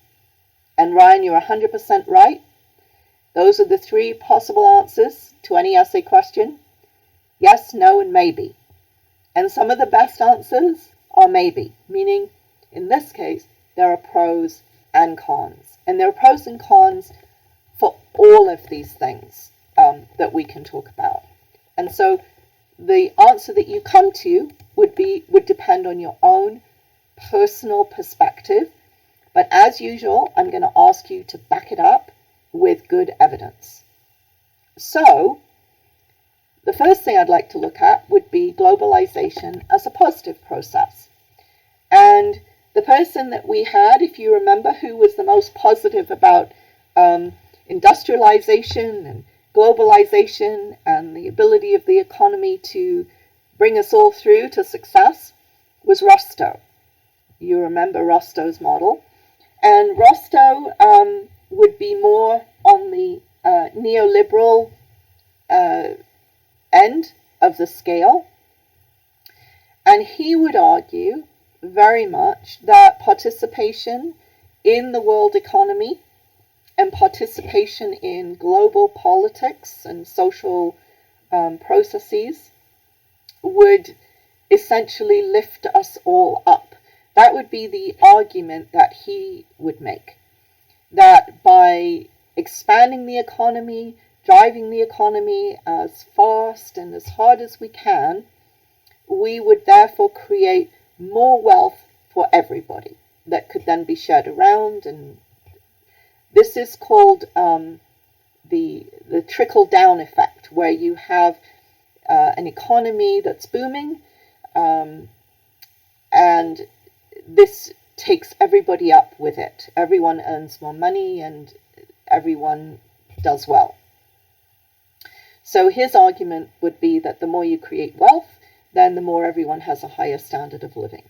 And Ryan, you're 100% right. Those are the three possible answers to any essay question: yes, no, and maybe. And some of the best answers are maybe, meaning in this case, there are pros and cons. And there are pros and cons for all of these things that we can talk about. And so the answer that you come to would depend on your own personal perspective. But as usual, I'm going to ask you to back it up with good evidence. So the first thing I'd like to look at would be globalization as a positive process. And the person that we had, if you remember, who was the most positive about industrialization and globalization and the ability of the economy to bring us all through to success, was Rostow. You remember Rostow's model. And Rostow would be more on the neoliberal end of the scale. And he would argue very much that participation in the world economy and participation in global politics and social processes would essentially lift us all up. That would be the argument that he would make. That by expanding the economy, driving the economy as fast and as hard as we can, we would therefore create more wealth for everybody that could then be shared around. And this is called the trickle-down effect, where you have an economy that's booming, and this takes everybody up with it. Everyone earns more money and everyone does well. So his argument would be that the more you create wealth, then the more everyone has a higher standard of living.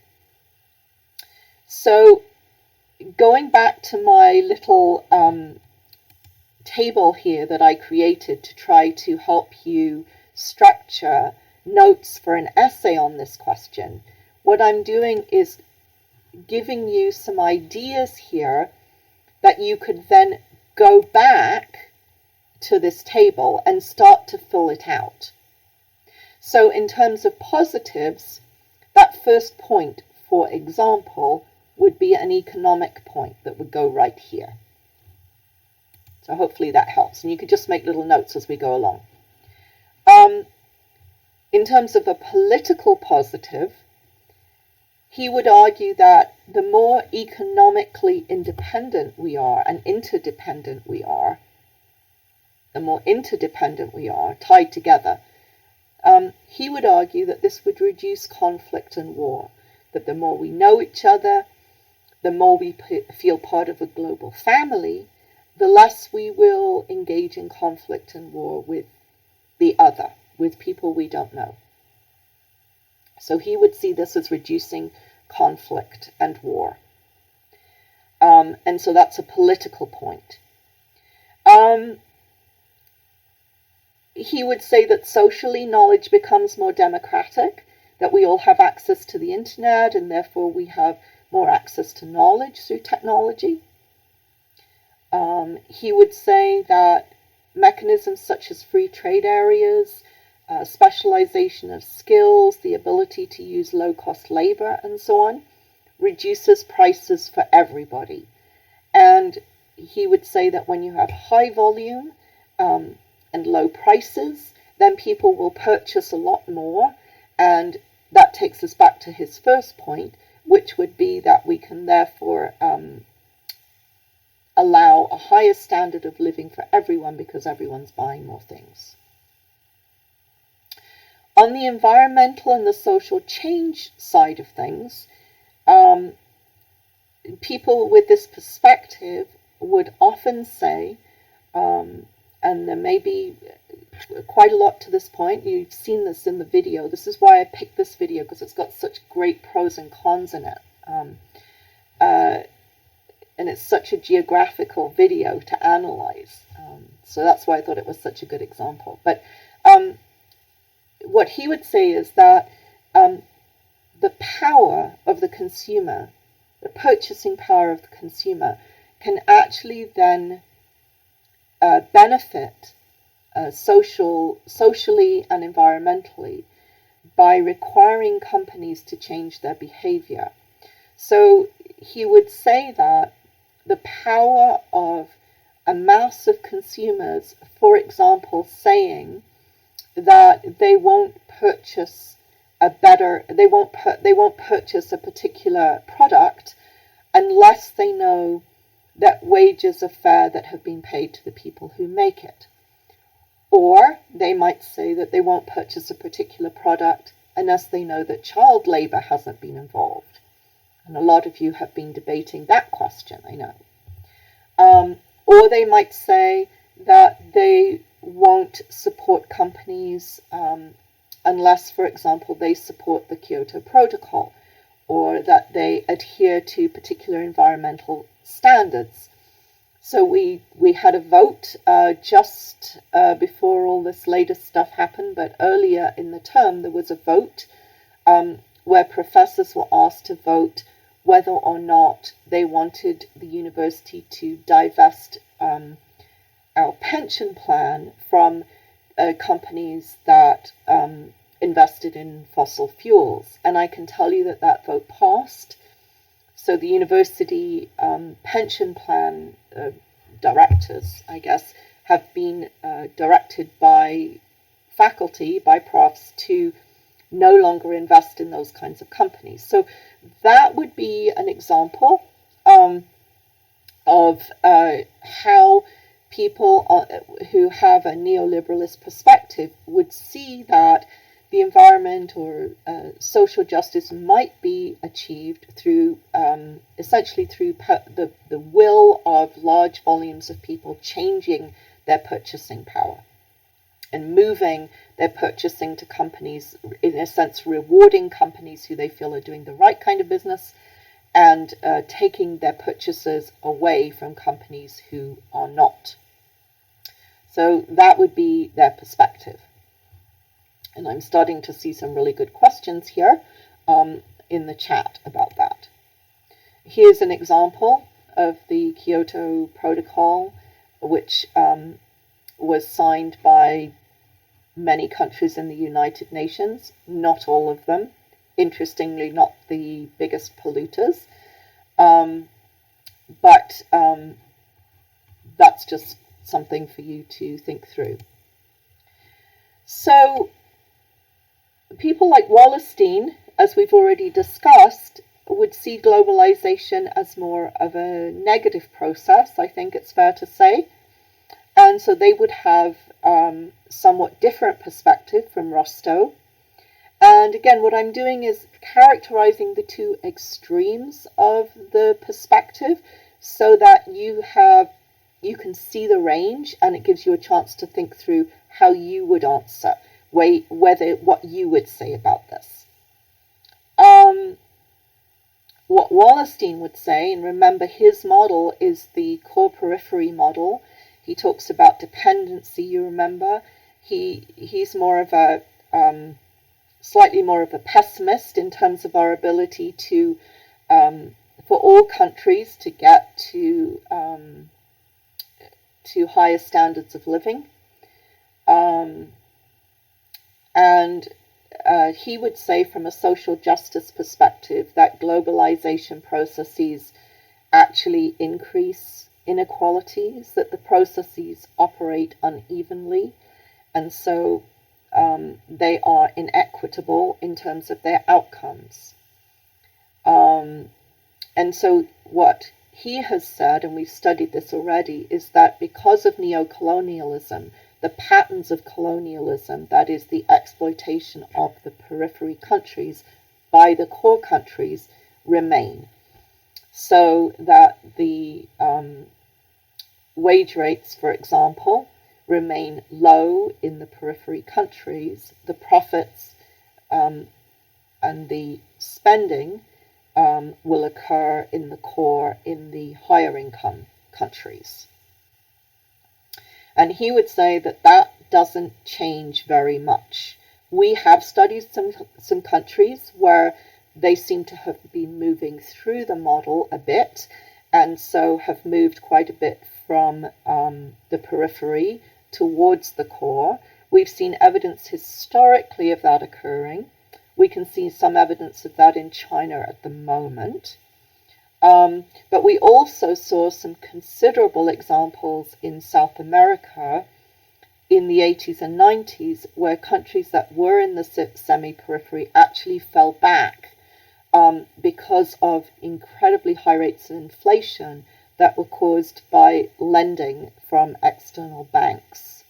So going back to my little table here that I created to try to help you structure notes for an essay on this question, what I'm doing is giving you some ideas here that you could then go back to this table and start to fill it out. So in terms of positives, that first point, for example, would be an economic point that would go right here. So hopefully that helps. And you could just make little notes as we go along. In terms of a political positive, he would argue that the more economically independent we are and interdependent we are, the more interdependent we are, tied together, he would argue that this would reduce conflict and war, that the more we know each other, the more we feel part of a global family, the less we will engage in conflict and war with the other, with people we don't know. So he would see this as reducing conflict and war. And so that's a political point. He would say that socially knowledge becomes more democratic, that we all have access to the internet and therefore we have more access to knowledge through technology. He would say that mechanisms such as free trade areas, specialization of skills, the ability to use low-cost labor, and so on, reduces prices for everybody. And he would say that when you have high volume and low prices, then people will purchase a lot more. And that takes us back to his first point, which would be that we can therefore allow a higher standard of living for everyone because everyone's buying more things. On the environmental and the social change side of things, people with this perspective would often say, and there may be quite a lot to this point, you've seen this in the video, this is why I picked this video, because it's got such great pros and cons in it. And it's such a geographical video to analyze. So that's why I thought it was such a good example. But what he would say is that the power of the consumer, the purchasing power of the consumer, can actually then benefit socially and environmentally by requiring companies to change their behavior. So he would say that the power of a mass of consumers, for example, saying that they won't purchase they won't purchase a particular product unless they know that wages are fair that have been paid to the people who make it. Or they might say that they won't purchase a particular product unless they know that child labor hasn't been involved. And a lot of you have been debating that question, I know. Or they might say that they won't support companies unless, for example, they support the Kyoto Protocol, or that they adhere to particular environmental standards. So we had a vote just before all this latest stuff happened, but earlier in the term there was a vote where professors were asked to vote whether or not they wanted the university to divest our pension plan from companies that invested in fossil fuels. And I can tell you that that vote passed. So the university pension plan directors, I guess, have been directed by faculty, by profs, to no longer invest in those kinds of companies. So that would be an example of how people who have a neoliberalist perspective would see that the environment or social justice might be achieved through essentially through the will of large volumes of people changing their purchasing power and moving their purchasing to companies, in a sense rewarding companies who they feel are doing the right kind of business, and taking their purchases away from companies who are not. So that would be their perspective. And I'm starting to see some really good questions here in the chat about that. Here's an example of the Kyoto Protocol, which was signed by many countries in the United Nations, not all of them. Interestingly, not the biggest polluters. But that's just something for you to think through. So people like Wallerstein, as we've already discussed, would see globalization as more of a negative process, I think it's fair to say. And so they would have somewhat different perspective from Rostow. And again, what I'm doing is characterizing the two extremes of the perspective so that you can see the range, and it gives you a chance to think through how you would answer, what you would say about this. What Wallerstein would say, and remember his model is the core periphery model. He talks about dependency, you remember. He's more of a slightly more of a pessimist in terms of our ability to for all countries to get to higher standards of living. And he would say from a social justice perspective that globalization processes actually increase inequalities, that the processes operate unevenly, and so they are inequitable in terms of their outcomes. And so what he has said, and we've studied this already, is that because of neocolonialism, the patterns of colonialism, that is the exploitation of the periphery countries by the core countries, remain. So that the wage rates, for example, remain low in the periphery countries. The profits and the spending will occur in the core, in the higher income countries. And he would say that that doesn't change very much. We have studied some countries where they seem to have been moving through the model a bit, and so have moved quite a bit from the periphery towards the core. We've seen evidence historically of that occurring. We can see some evidence of that in China at the moment. But we also saw some considerable examples in South America in the 80s and 90s where countries that were in the semi-periphery actually fell back because of incredibly high rates of inflation that were caused by lending from external banks.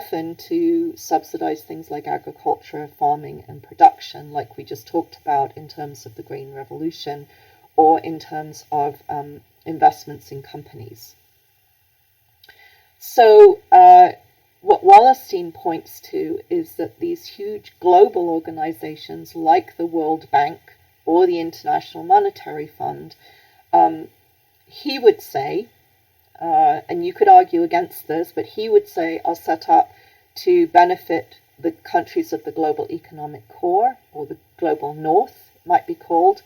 often to subsidize things like agriculture, farming, and production, like we just talked about in terms of the Green Revolution, or in terms of investments in companies. So what Wallerstein points to is that these huge global organizations like the World Bank or the International Monetary Fund, he would say, and you could argue against this, but he would say are set up to benefit the countries of the global economic core, or the global north, it might be called,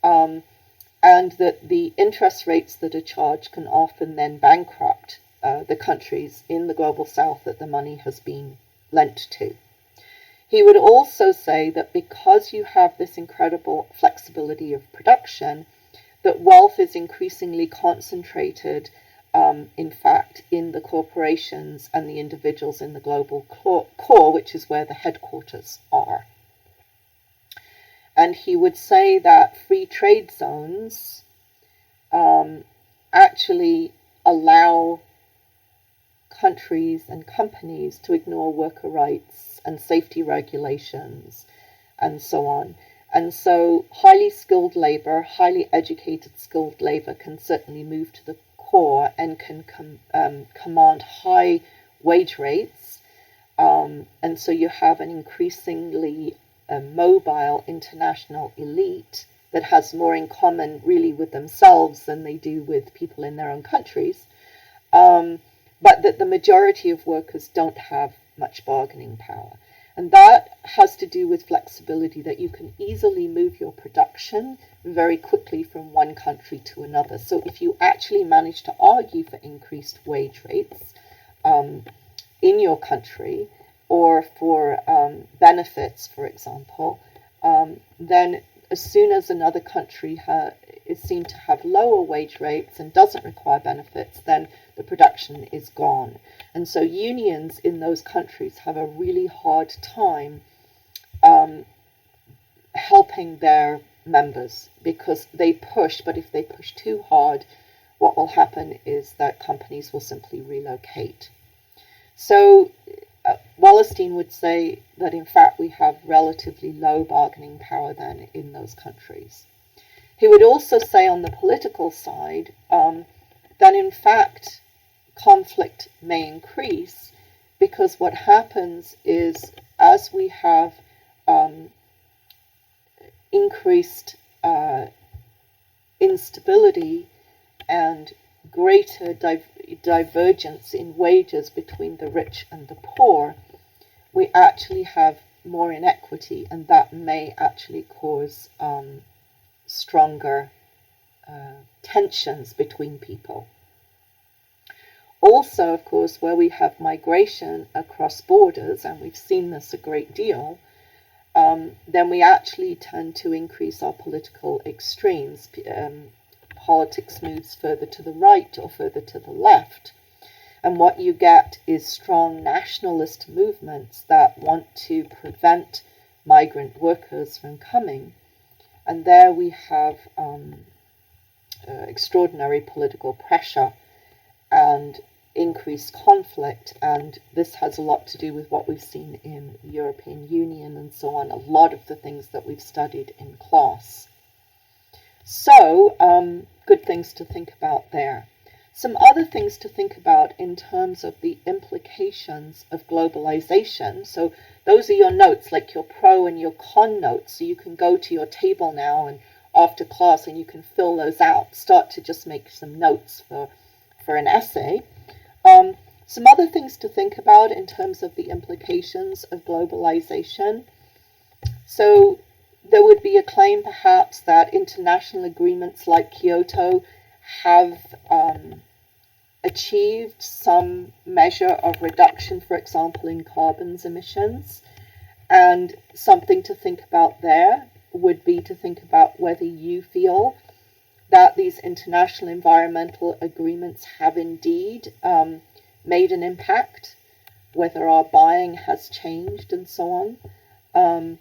and that the interest rates that are charged can often then bankrupt the countries in the global south that the money has been lent to. He would also say that because you have this incredible flexibility of production, that wealth is increasingly concentrated, in fact, in the corporations and the individuals in the global core, which is where the headquarters are. And he would say that free trade zones actually allow countries and companies to ignore worker rights and safety regulations and so on. And so highly skilled labor, highly educated skilled labor can certainly move to the core and can command high wage rates. And so you have an increasingly mobile international elite that has more in common really with themselves than they do with people in their own countries. But that the majority of workers don't have much bargaining power. And that has to do with flexibility, that you can easily move your production very quickly from one country to another. So if you actually manage to argue for increased wage rates in your country, or for benefits, for example, then as soon as another country is seen to have lower wage rates and doesn't require benefits, then the production is gone. And so unions in those countries have a really hard time helping their members, because they push, but if they push too hard, what will happen is that companies will simply relocate. So Wallerstein would say that in fact we have relatively low bargaining power then in those countries. He would also say on the political side that in fact conflict may increase, because what happens is as we have increased instability and greater divergence in wages between the rich and the poor, we actually have more inequity, and that may actually cause stronger tensions between people. Also, of course, where we have migration across borders, and we've seen this a great deal, then we actually tend to increase our political extremes. Politics moves further to the right or further to the left. And what you get is strong nationalist movements that want to prevent migrant workers from coming. And there we have extraordinary political pressure and increased conflict. And this has a lot to do with what we've seen in the European Union and so on, a lot of the things that we've studied in class. So, good things to think about there. Some other things to think about in terms of the implications of globalization. So those are your notes, like your pro and your con notes. So you can go to your table now and after class and you can fill those out. Start to just make some notes for an essay. Some other things to think about in terms of the implications of globalization. So there would be a claim perhaps that international agreements like Kyoto have achieved some measure of reduction, for example, in carbon emissions. And something to think about there would be to think about whether you feel that these international environmental agreements have indeed made an impact, whether our buying has changed and so on.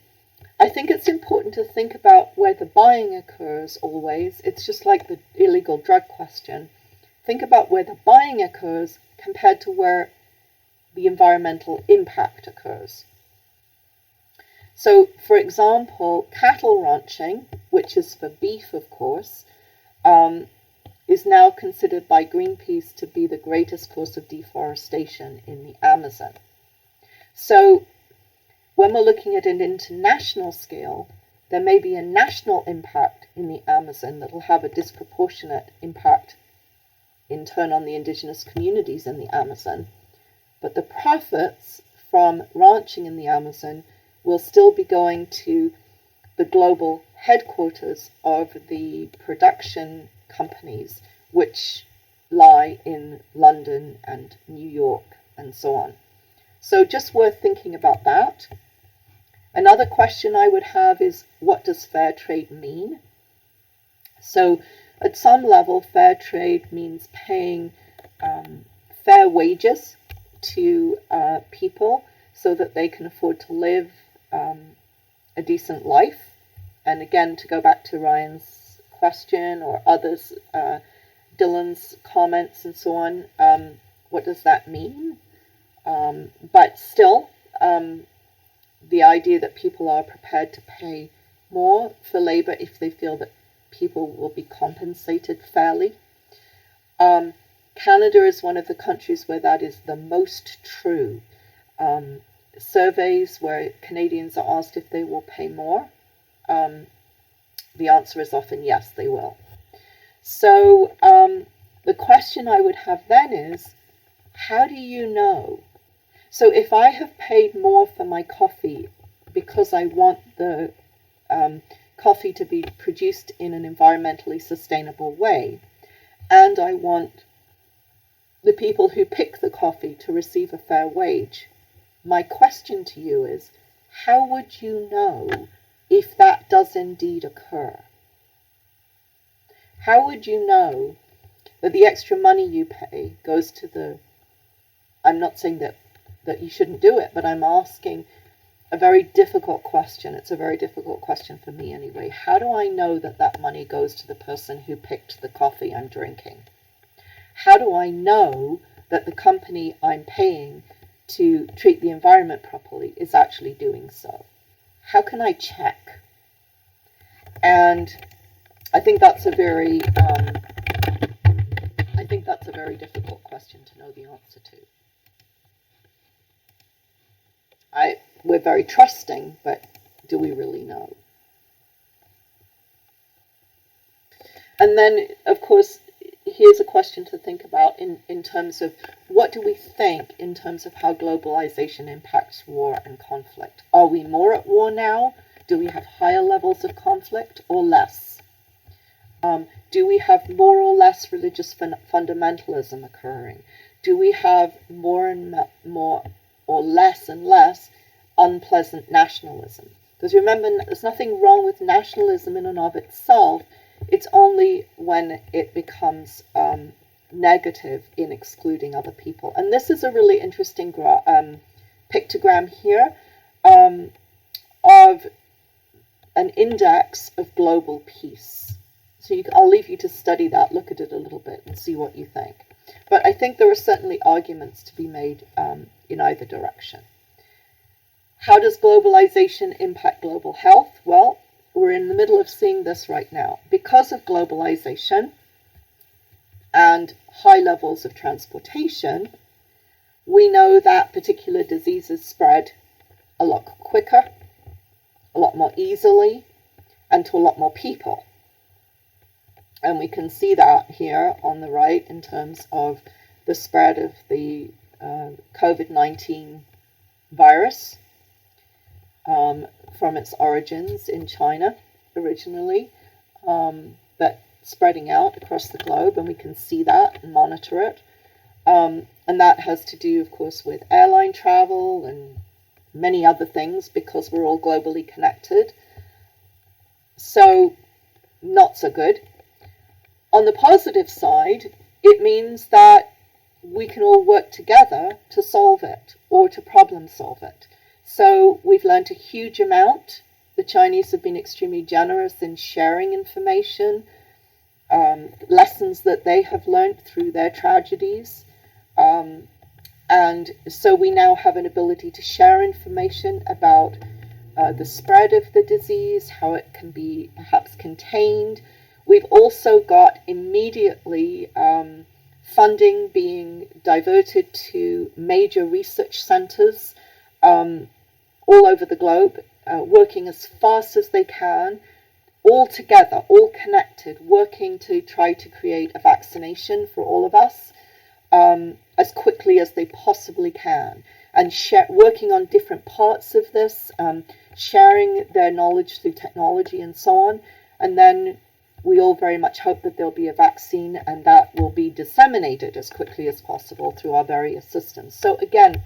I think it's important to think about where the buying occurs always. It's just like the illegal drug question. Think about where the buying occurs compared to where the environmental impact occurs. So, for example, cattle ranching, which is for beef, of course, is now considered by Greenpeace to be the greatest cause of deforestation in the Amazon. So, when we're looking at an international scale, there may be a national impact in the Amazon that will have a disproportionate impact in turn on the indigenous communities in the Amazon. But the profits from ranching in the Amazon will still be going to the global headquarters of the production companies, which lie in London and New York and so on. So just worth thinking about that. Another question I would have is, what does fair trade mean? So at some level, fair trade means paying fair wages to people so that they can afford to live a decent life. And again, to go back to Ryan's question or others, Dylan's comments and so on, what does that mean? But still, the idea that people are prepared to pay more for labor if they feel that people will be compensated fairly. Canada is one of the countries where that is the most true. Surveys where Canadians are asked if they will pay more, the answer is often yes, they will. So the question I would have then is, how do you know? So if I have paid more for my coffee because I want the coffee to be produced in an environmentally sustainable way, and I want the people who pick the coffee to receive a fair wage, my question to you is, how would you know if that does indeed occur? How would you know that the extra money you pay goes to the... I'm not saying that you shouldn't do it, but I'm asking a very difficult question. It's a very difficult question for me anyway. How do I know that that money goes to the person who picked the coffee I'm drinking? How do I know that the company I'm paying to treat the environment properly is actually doing so? How can I check? And I think that's a very difficult question to know the answer to. We're very trusting, but do we really know? And then, of course, here's a question to think about in terms of what do we think in terms of how globalization impacts war and conflict. Are we more at war now? Do we have higher levels of conflict or less? Do we have more or less religious fundamentalism occurring? Do we have more and more or less and less unpleasant nationalism? Because remember, there's nothing wrong with nationalism in and of itself. It's only when it becomes negative in excluding other people. And this is a really interesting pictogram here of an index of global peace. So I'll leave you to study that, look at it a little bit and see what you think. But I think there are certainly arguments to be made in either direction. How does globalization impact global health? Well, we're in the middle of seeing this right now. Because of globalization and high levels of transportation, we know that particular diseases spread a lot quicker, a lot more easily, and to a lot more people. And we can see that here on the right in terms of the spread of the COVID-19 virus from its origins in China originally, but spreading out across the globe, and we can see that and monitor it. And that has to do, of course, with airline travel and many other things because we're all globally connected. So, not so good. On the positive side, it means that we can all work together to solve it or to problem solve it. So we've learned a huge amount. The Chinese have been extremely generous in sharing information, lessons that they have learned through their tragedies. And so we now have an ability to share information about the spread of the disease, how it can be perhaps contained. We've also got immediately funding being diverted to major research centers all over the globe, working as fast as they can, all together, all connected, working to try to create a vaccination for all of us as quickly as they possibly can, and working on different parts of this, sharing their knowledge through technology and so on. And then we all very much hope that there'll be a vaccine, and that will be disseminated as quickly as possible through our various systems. So again,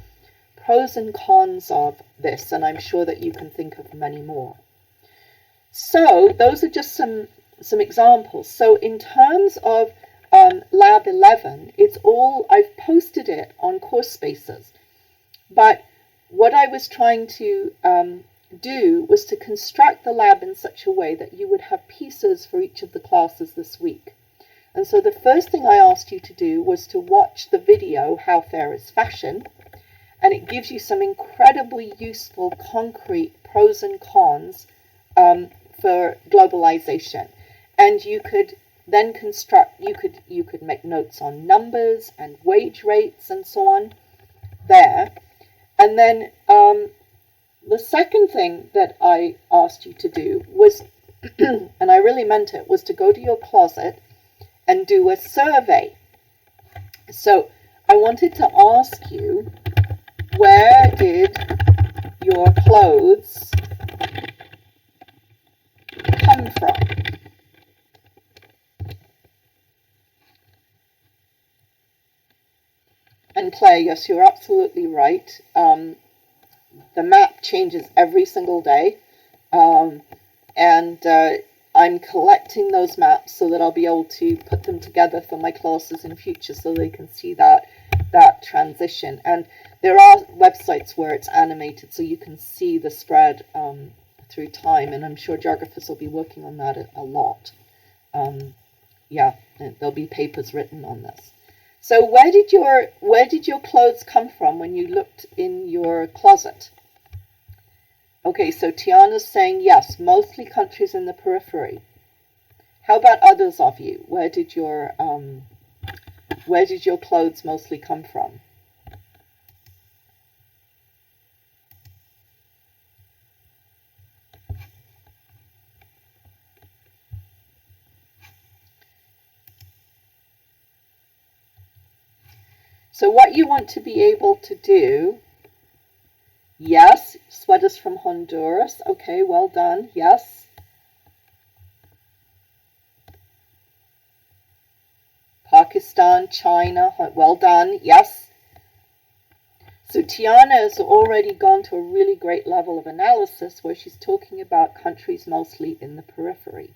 pros and cons of this, and I'm sure that you can think of many more. So those are just some examples. So in terms of Lab 11, I've posted it on Course Spaces. But what I was trying to do was to construct the lab in such a way that you would have pieces for each of the classes this week. And so the first thing I asked you to do was to watch the video, How Fair is Fashion? And it gives you some incredibly useful, concrete pros and cons for globalization. And you could then you could make notes on numbers and wage rates and so on there. And then the second thing that I asked you to do was, and I really meant it, was to go to your closet and do a survey. So I wanted to ask you, where did your clothes come from? And Claire, yes, you're absolutely right. The map changes every single day, and I'm collecting those maps so that I'll be able to put them together for my classes in future so they can see that transition. And there are websites where it's animated so you can see the spread through time, and I'm sure geographers will be working on that a lot. Yeah, there'll be papers written on this. So where did your clothes come from when you looked in your closet? Okay, so Tiana's saying yes, mostly countries in the periphery. How about others of you? Where did your clothes mostly come from? So what you want to be able to do, yes, sweaters from Honduras. Okay, well done. Yes. Pakistan, China. Well done. Yes. So Tiana has already gone to a really great level of analysis where she's talking about countries mostly in the periphery.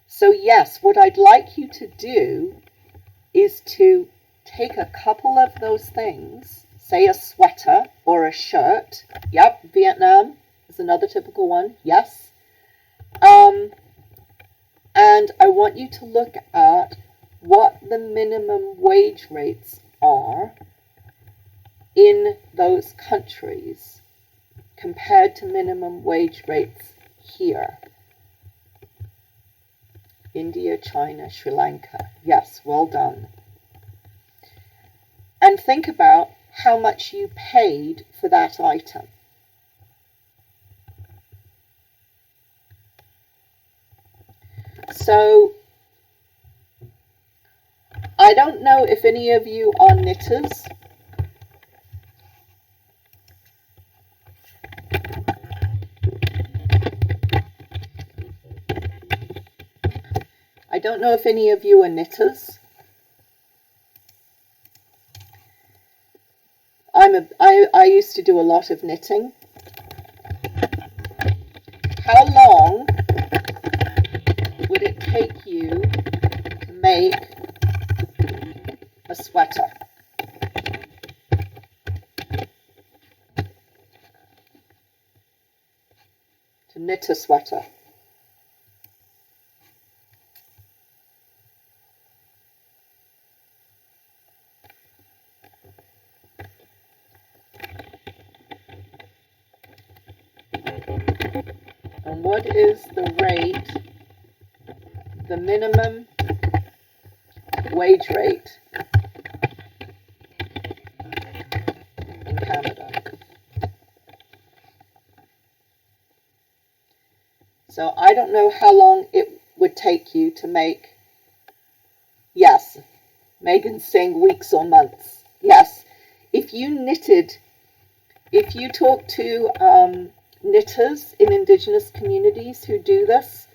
So yes, what I'd like you to do is to take a couple of those things, say a sweater or a shirt. Yep, Vietnam is another typical one. Yes. And I want you to look at what the minimum wage rates are in those countries compared to minimum wage rates here. India, China, Sri Lanka. Yes, well done. And think about how much you paid for that item. So, I don't know if any of you are knitters. I don't know if any of you are knitters. I used to do a lot of knitting. How long would it take you to make a sweater? To knit a sweater? on what is the rate, the minimum wage rate in Canada. So I don't know how long it would take you to make, yes, Megan's saying weeks or months. Yes, if you talk to knitters in Indigenous communities who do this,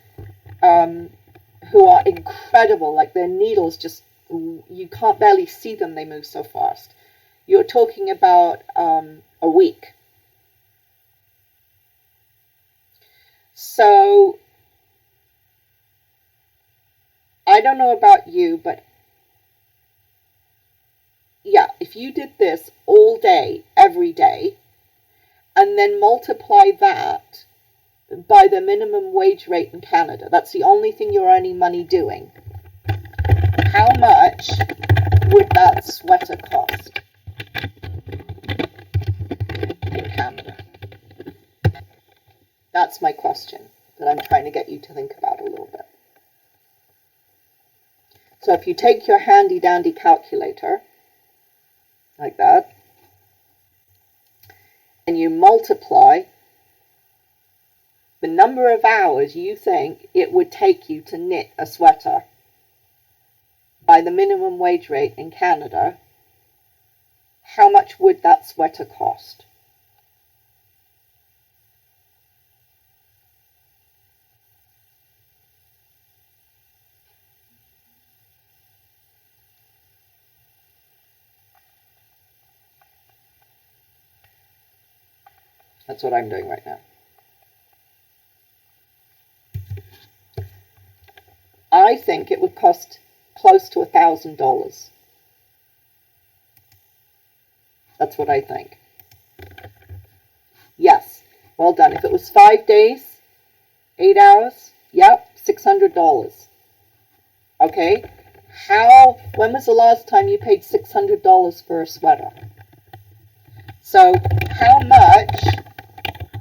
who are incredible, like their needles just, you can't barely see them, they move so fast. You're talking about a week. So, I don't know about you, but yeah, if you did this all day, every day, and then multiply that by the minimum wage rate in Canada, that's the only thing you're earning money doing, how much would that sweater cost in Canada? That's my question that I'm trying to get you to think about a little bit. So if you take your handy dandy calculator, like that, and you multiply the number of hours you think it would take you to knit a sweater by the minimum wage rate in Canada, how much would that sweater cost? That's what I'm doing right now. I think it would cost close to $1,000. That's what I think. Yes, well done. If it was 5 days, 8 hours, yep, $600. Okay, when was the last time you paid $600 for a sweater? So how much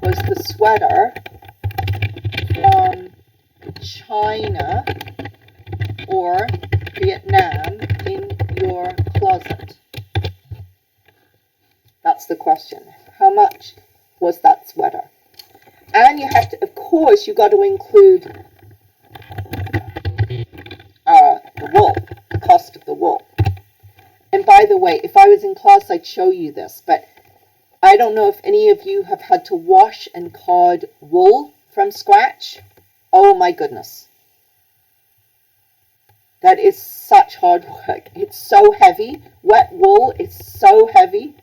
was the sweater from China or Vietnam in your closet? That's the question. How much was that sweater? And you have to, of course, you've got to include the wool, the cost of the wool. And by the way, if I was in class, I'd show you this, but I don't know if any of you have had to wash and card wool from scratch. Oh my goodness. That is such hard work. It's so heavy. Wet wool is so heavy.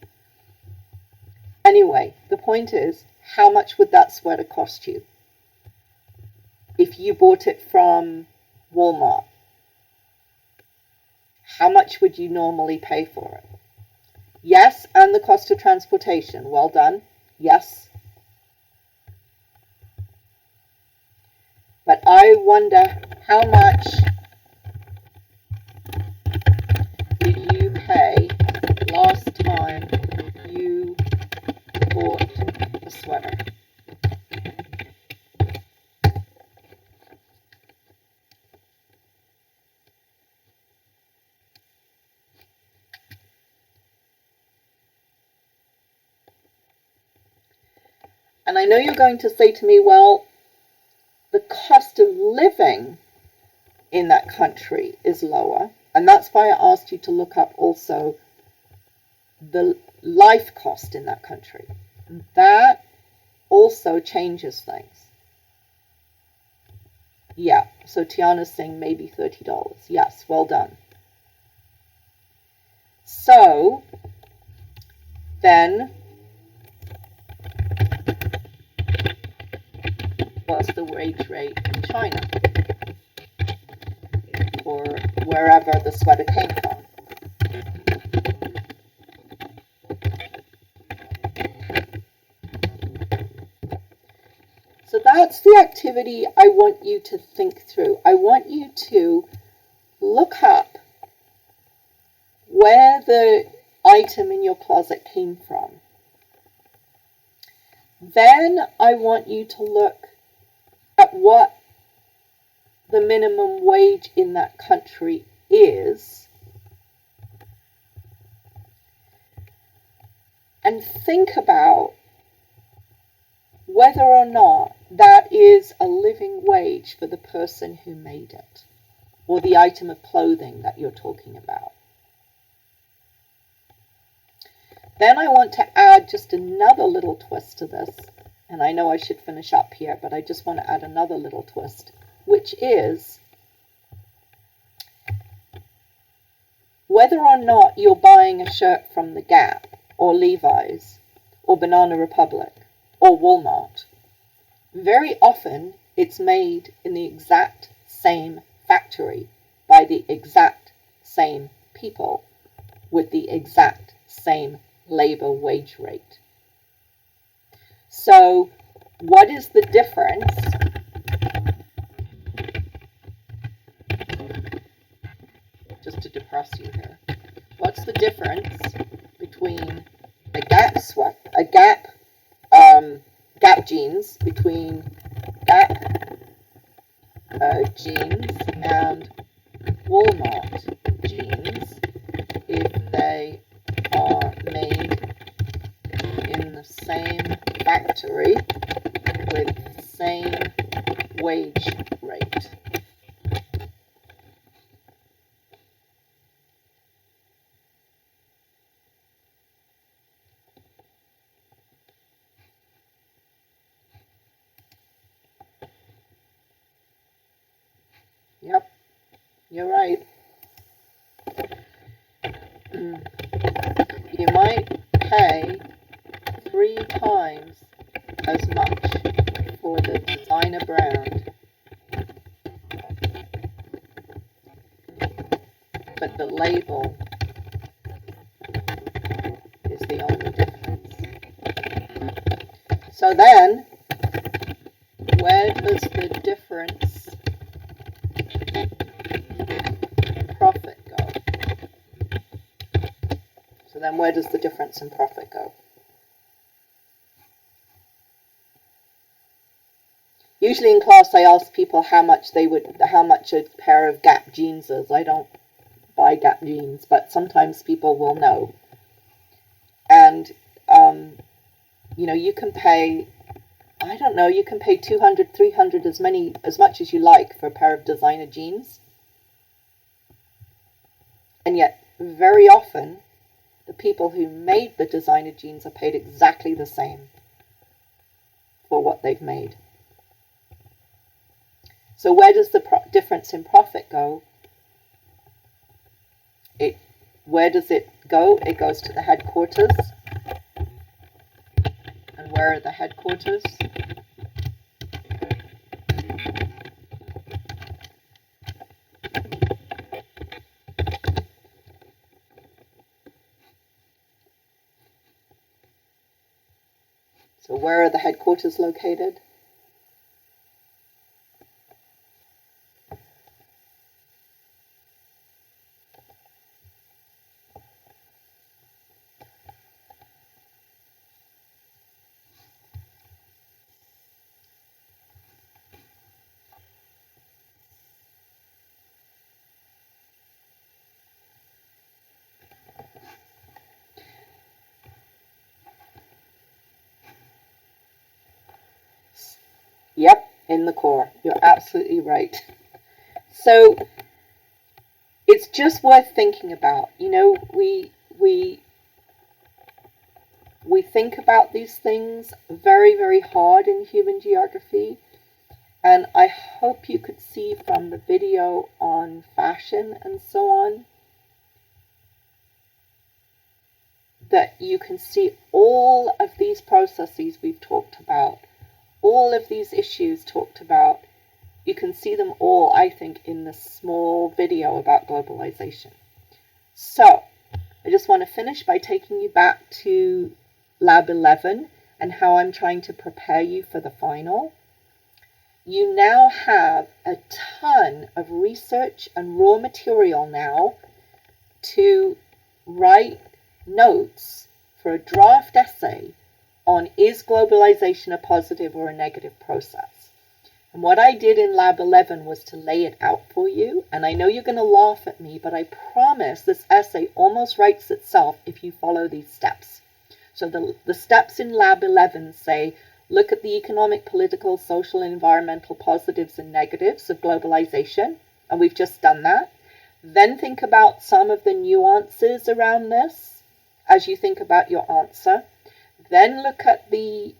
Anyway, the point is, how much would that sweater cost you if you bought it from Walmart? How much would you normally pay for it? Yes, and the cost of transportation. Well done. Yes. But I wonder, how much did you pay last time you bought a sweater? And I know you're going to say to me, well, the cost of living in that country is lower. And that's why I asked you to look up also the life cost in that country. That also changes things. Yeah, so Tiana's saying maybe $30. Yes, well done. So, then, what's the wage rate in China? Or wherever the sweater came from. So that's the activity I want you to think through. I want you to look up where the item in your closet came from. Then I want you to look at what the minimum wage in that country is, and think about whether or not that is a living wage for the person who made it, or the item of clothing that you're talking about. Then I want to add just another little twist to this, and I know I should finish up here, but I just want to add another little twist, which is whether or not you're buying a shirt from the Gap, or Levi's, or Banana Republic, or Walmart. Very often it's made in the exact same factory by the exact same people with the exact same labor wage rate. So what is the difference just to depress you here? What's the difference between a Gap Gap jeans, between Gap jeans and Walmart jeans if they are made in the same factory with the same wage rate? Yep, you're right. You might pay 3 times as much for the designer brand, but the label is the only difference. So then, where does the difference in profit go? So then where does the difference in profit go? Usually in class I ask people how much a pair of Gap jeans is. I don't buy Gap jeans, but sometimes people will know. And you know, you can pay, I don't know, you can pay 200, 300, as much as you like for a pair of designer jeans. And yet, very often, the people who made the designer jeans are paid exactly the same for what they've made. So where does the difference in profit go? Where does it go? It goes to the headquarters. And where are the headquarters? So where are the headquarters located? Yep, in the core. You're absolutely right. So it's just worth thinking about. You know, we think about these things very, very hard in human geography. And I hope you could see from the video on fashion and so on that you can see all of these processes we've talked about, all of these issues talked about. You can see them all, I think, in this small video about globalization. So I just want to finish by taking you back to Lab 11 and how I'm trying to prepare you for the final. You now have a ton of research and raw material now to write notes for a draft essay on, is globalization a positive or a negative process? And what I did in Lab 11 was to lay it out for you. And I know you're going to laugh at me, but I promise this essay almost writes itself if you follow these steps. So the steps in Lab 11 say, look at the economic, political, social, and environmental positives and negatives of globalization. And we've just done that. Then think about some of the nuances around this as you think about your answer. Then look at the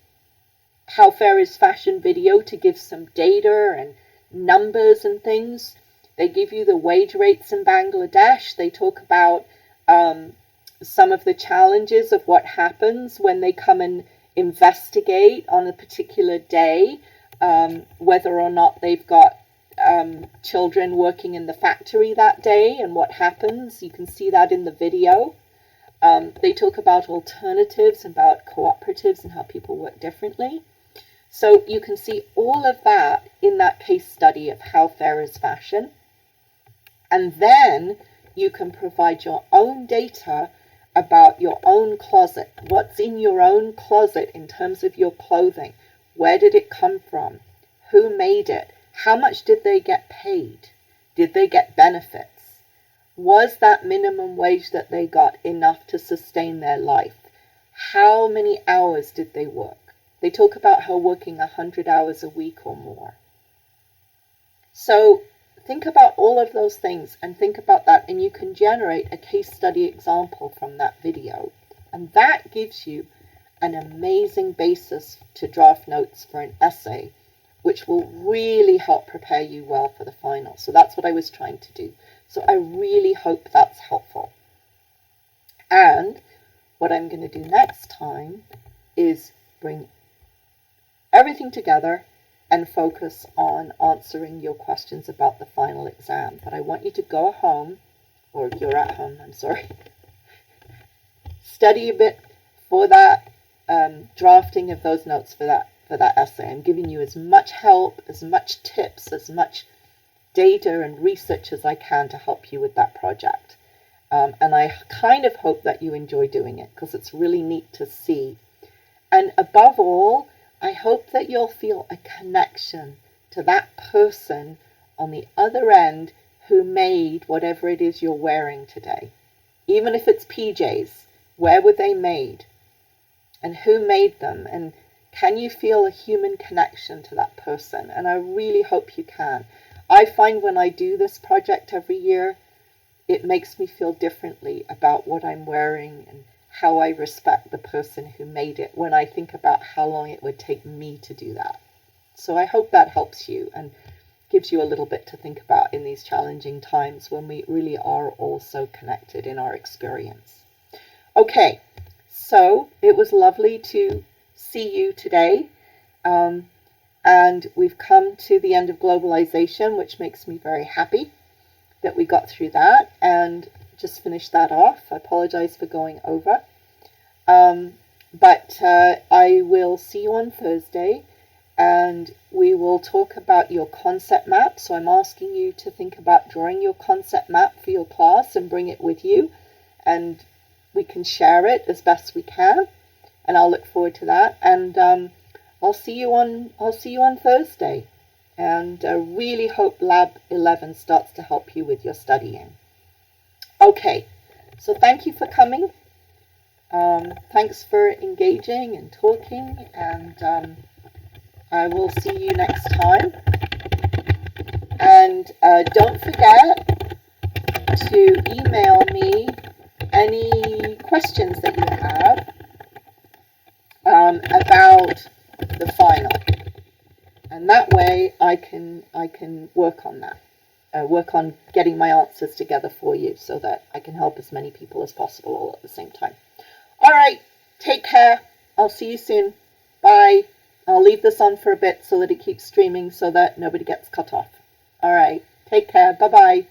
How Fair is Fashion video to give some data and numbers and things. They give you the wage rates in Bangladesh. They talk about some of the challenges of what happens when they come and investigate on a particular day, whether or not they've got children working in the factory that day and what happens. You can see that in the video. They talk about alternatives, about cooperatives and how people work differently. So you can see all of that in that case study of How Fair is Fashion. And then you can provide your own data about your own closet. What's in your own closet in terms of your clothing? Where did it come from? Who made it? How much did they get paid? Did they get benefits? Was that minimum wage that they got enough to sustain their life? How many hours did they work? They talk about her working 100 hours a week or more. So think about all of those things and think about that, and you can generate a case study example from that video. And that gives you an amazing basis to draft notes for an essay, which will really help prepare you well for the final. So that's what I was trying to do. So I really hope that's helpful. And what I'm going to do next time is bring everything together and focus on answering your questions about the final exam. But I want you to go home, or you're at home, I'm sorry, study a bit for that drafting of those notes for that essay. I'm giving you as much help, as much tips, as much data and research as I can to help you with that project. And I kind of hope that you enjoy doing it, because it's really neat to see. And above all, I hope that you'll feel a connection to that person on the other end who made whatever it is you're wearing today. Even if it's PJs, where were they made? And who made them? And can you feel a human connection to that person? And I really hope you can. I find when I do this project every year, it makes me feel differently about what I'm wearing and how I respect the person who made it when I think about how long it would take me to do that. So I hope that helps you and gives you a little bit to think about in these challenging times when we really are all so connected in our experience. Okay, so it was lovely to see you today. And we've come to the end of globalization, which makes me very happy that we got through that and just finish that off. I apologize for going over. But I will see you on Thursday, and we will talk about your concept map. So I'm asking you to think about drawing your concept map for your class and bring it with you, and we can share it as best we can. And I'll look forward to that. And I'll see you on Thursday. And I really hope Lab 11 starts to help you with your studying. Okay, so thank you for coming. Thanks for engaging and talking, and I will see you next time. And don't forget to email me any questions that you have about the final. And that way I can work on that. Work on getting my answers together for you so that I can help as many people as possible all at the same time. All right, take care. I'll see you soon. Bye. I'll leave this on for a bit so that it keeps streaming so that nobody gets cut off. All right, take care. Bye-bye.